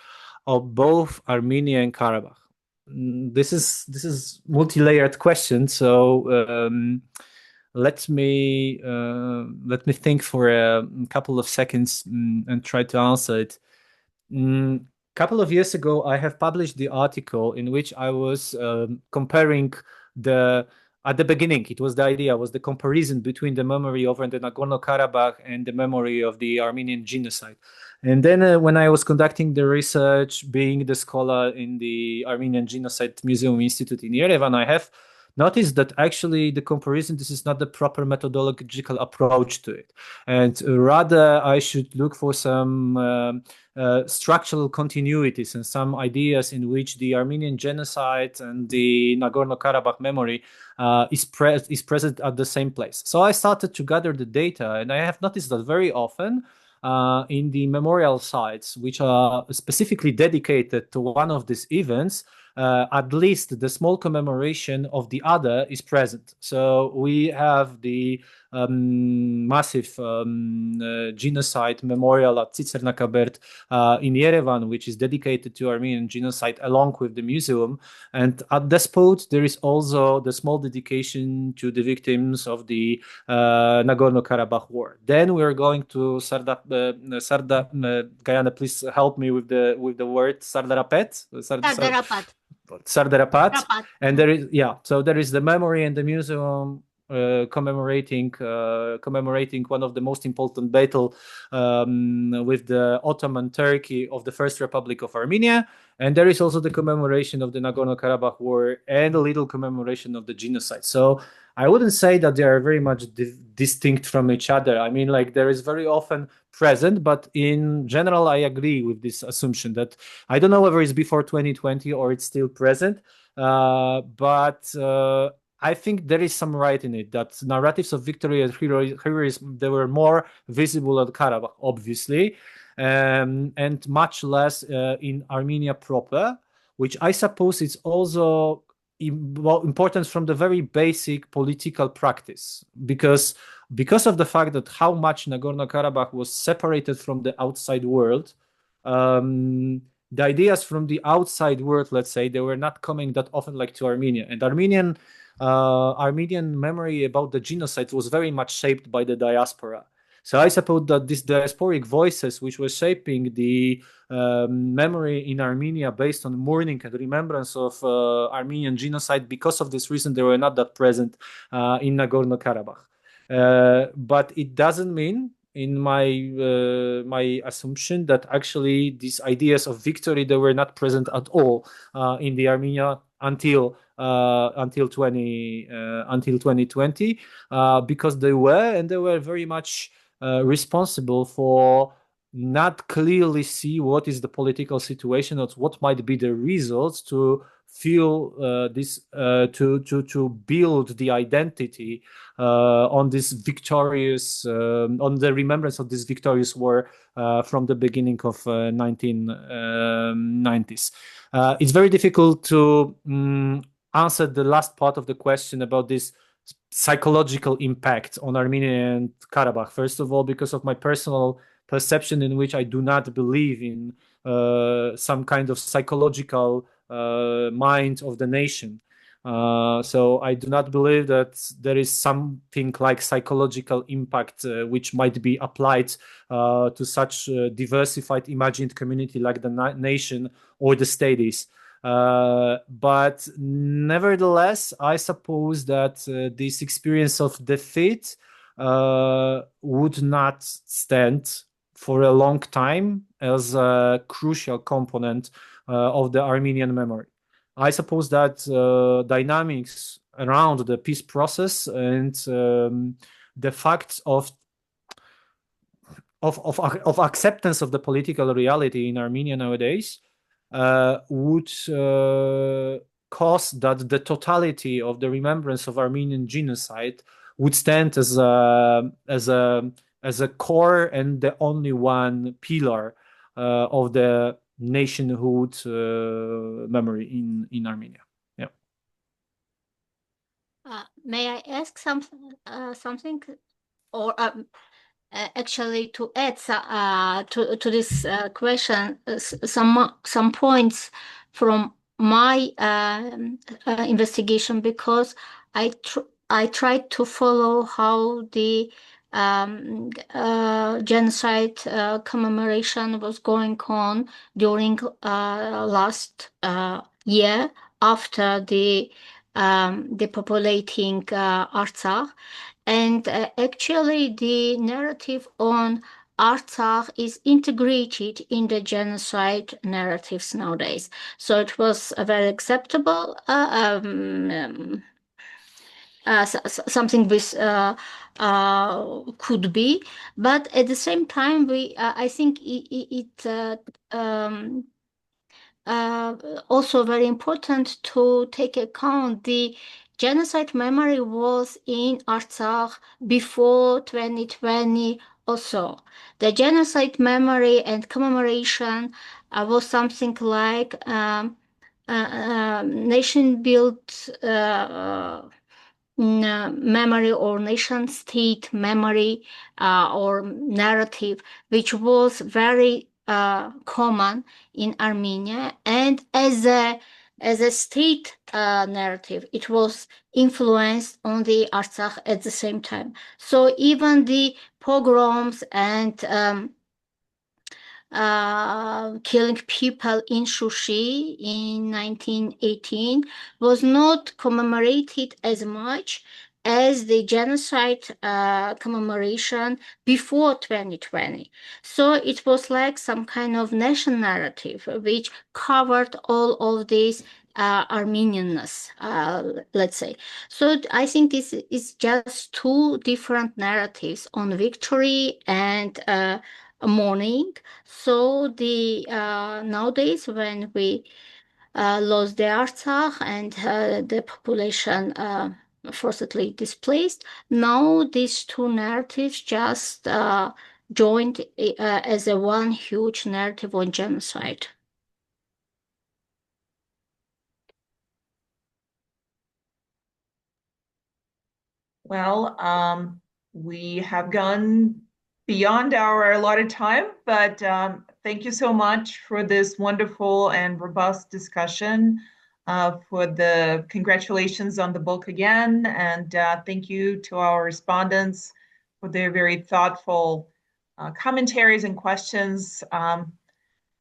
on both Armenia and Karabakh? This is multi-layered question, so let me think for a couple of seconds and try to answer it. Couple of years ago, I have published the article in which I was comparing at the beginning, it was the idea, was the comparison between the memory over in the Nagorno-Karabakh and the memory of the Armenian genocide. And then when I was conducting the research, being the scholar in the Armenian Genocide Museum-Institute in Yerevan, I have notice that actually the comparison, this is not the proper methodological approach to it. And rather, I should look for some structural continuities and some ideas in which the Armenian genocide and the Nagorno-Karabakh memory is present at the same place. So I started to gather the data, and I have noticed that very often in the memorial sites, which are specifically dedicated to one of these events, at least the small commemoration of the other is present. So we have the massive genocide memorial at Tsitsernakabert in Yerevan, which is dedicated to Armenian genocide along with the museum. And at the spot, there is also the small dedication to the victims of the Nagorno-Karabakh war. Then we're going to Gayane, please help me with the word Sardarapet. Sardarapat. And there is, so there is the memory and the museum commemorating one of the most important battle with the Ottoman Turkey of the First Republic of Armenia. And there is also the commemoration of the Nagorno-Karabakh war and a little commemoration of the genocide. So I wouldn't say that they are very much distinct from each other. I mean, like, there is very often present, but in general, I agree with this assumption that I don't know whether it's before 2020 or it's still present, but I think there is some right in it, that narratives of victory and heroism, they were more visible at Karabakh, obviously, and much less in Armenia proper, which I suppose is also important from the very basic political practice, because of the fact that how much Nagorno-Karabakh was separated from the outside world, the ideas from the outside world, let's say, they were not coming that often like to Armenia. And Armenian memory about the genocide was very much shaped by the diaspora. So I suppose that these diasporic voices, which were shaping the memory in Armenia based on mourning and remembrance of Armenian genocide, because of this reason, they were not that present in Nagorno-Karabakh. But it doesn't mean, in my assumption, that actually these ideas of victory, they were not present at all in the Armenia until 2020, because they were very much responsible for not clearly see what is the political situation or what might be the results to feel to build the identity on this victorious on the remembrance of this victorious war from the beginning of 1990s. It's very difficult to answer the last part of the question about this psychological impact on Armenia and Karabakh. First of all, because of my personal perception, in which I do not believe in some kind of psychological mind of the nation. So I do not believe that there is something like psychological impact which might be applied to such a diversified imagined community like the nation or the state is. But nevertheless, I suppose that this experience of defeat would not stand for a long time as a crucial component of the Armenian memory. I suppose that dynamics around the peace process and the fact of acceptance of the political reality in Armenia nowadays would cause that the totality of the remembrance of Armenian genocide would stand as a core and the only one pillar of the nationhood memory in Armenia. Yeah. May I ask something, or actually to add to this question some points from my investigation, because I tried to follow how the genocide commemoration was going on during last year after the depopulating Artsakh. And actually, the narrative on Artsakh is integrated in the genocide narratives nowadays. So it was a very acceptable something this could be, but at the same time, I think it also very important to take account the genocide memory was in Artsakh before 2020 also. The genocide memory and commemoration was something like nation-built memory or nation-state memory or narrative, which was very common in Armenia, and as a state narrative, it was influenced on the Artsakh at the same time. So even the pogroms and killing people in Shushi in 1918 was not commemorated as much as the genocide commemoration before 2020. So it was like some kind of national narrative which covered all of these Armenianness, let's say. So I think this is just two different narratives on victory and mourning. So the nowadays when we lost the Artsakh and the population forcibly displaced, now these two narratives just joined as a one huge narrative on genocide. Well, we have gone beyond our allotted time, but thank you so much for this wonderful and robust discussion, for the congratulations on the book again, and thank you to our respondents for their very thoughtful commentaries and questions.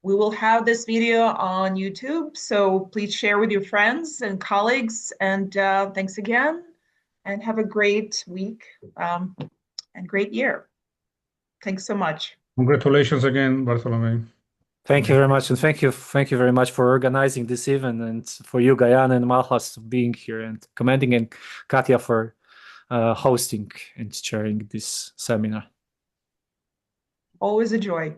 We will have this video on YouTube, so please share with your friends and colleagues, and thanks again, and have a great week and great year. Thanks so much. Congratulations again, Bartłomiej. Thank you very much, and thank you very much for organizing this event, and for you, Gayane and Malkhaz, being here, and commending, and Katya for hosting and chairing this seminar. Always a joy.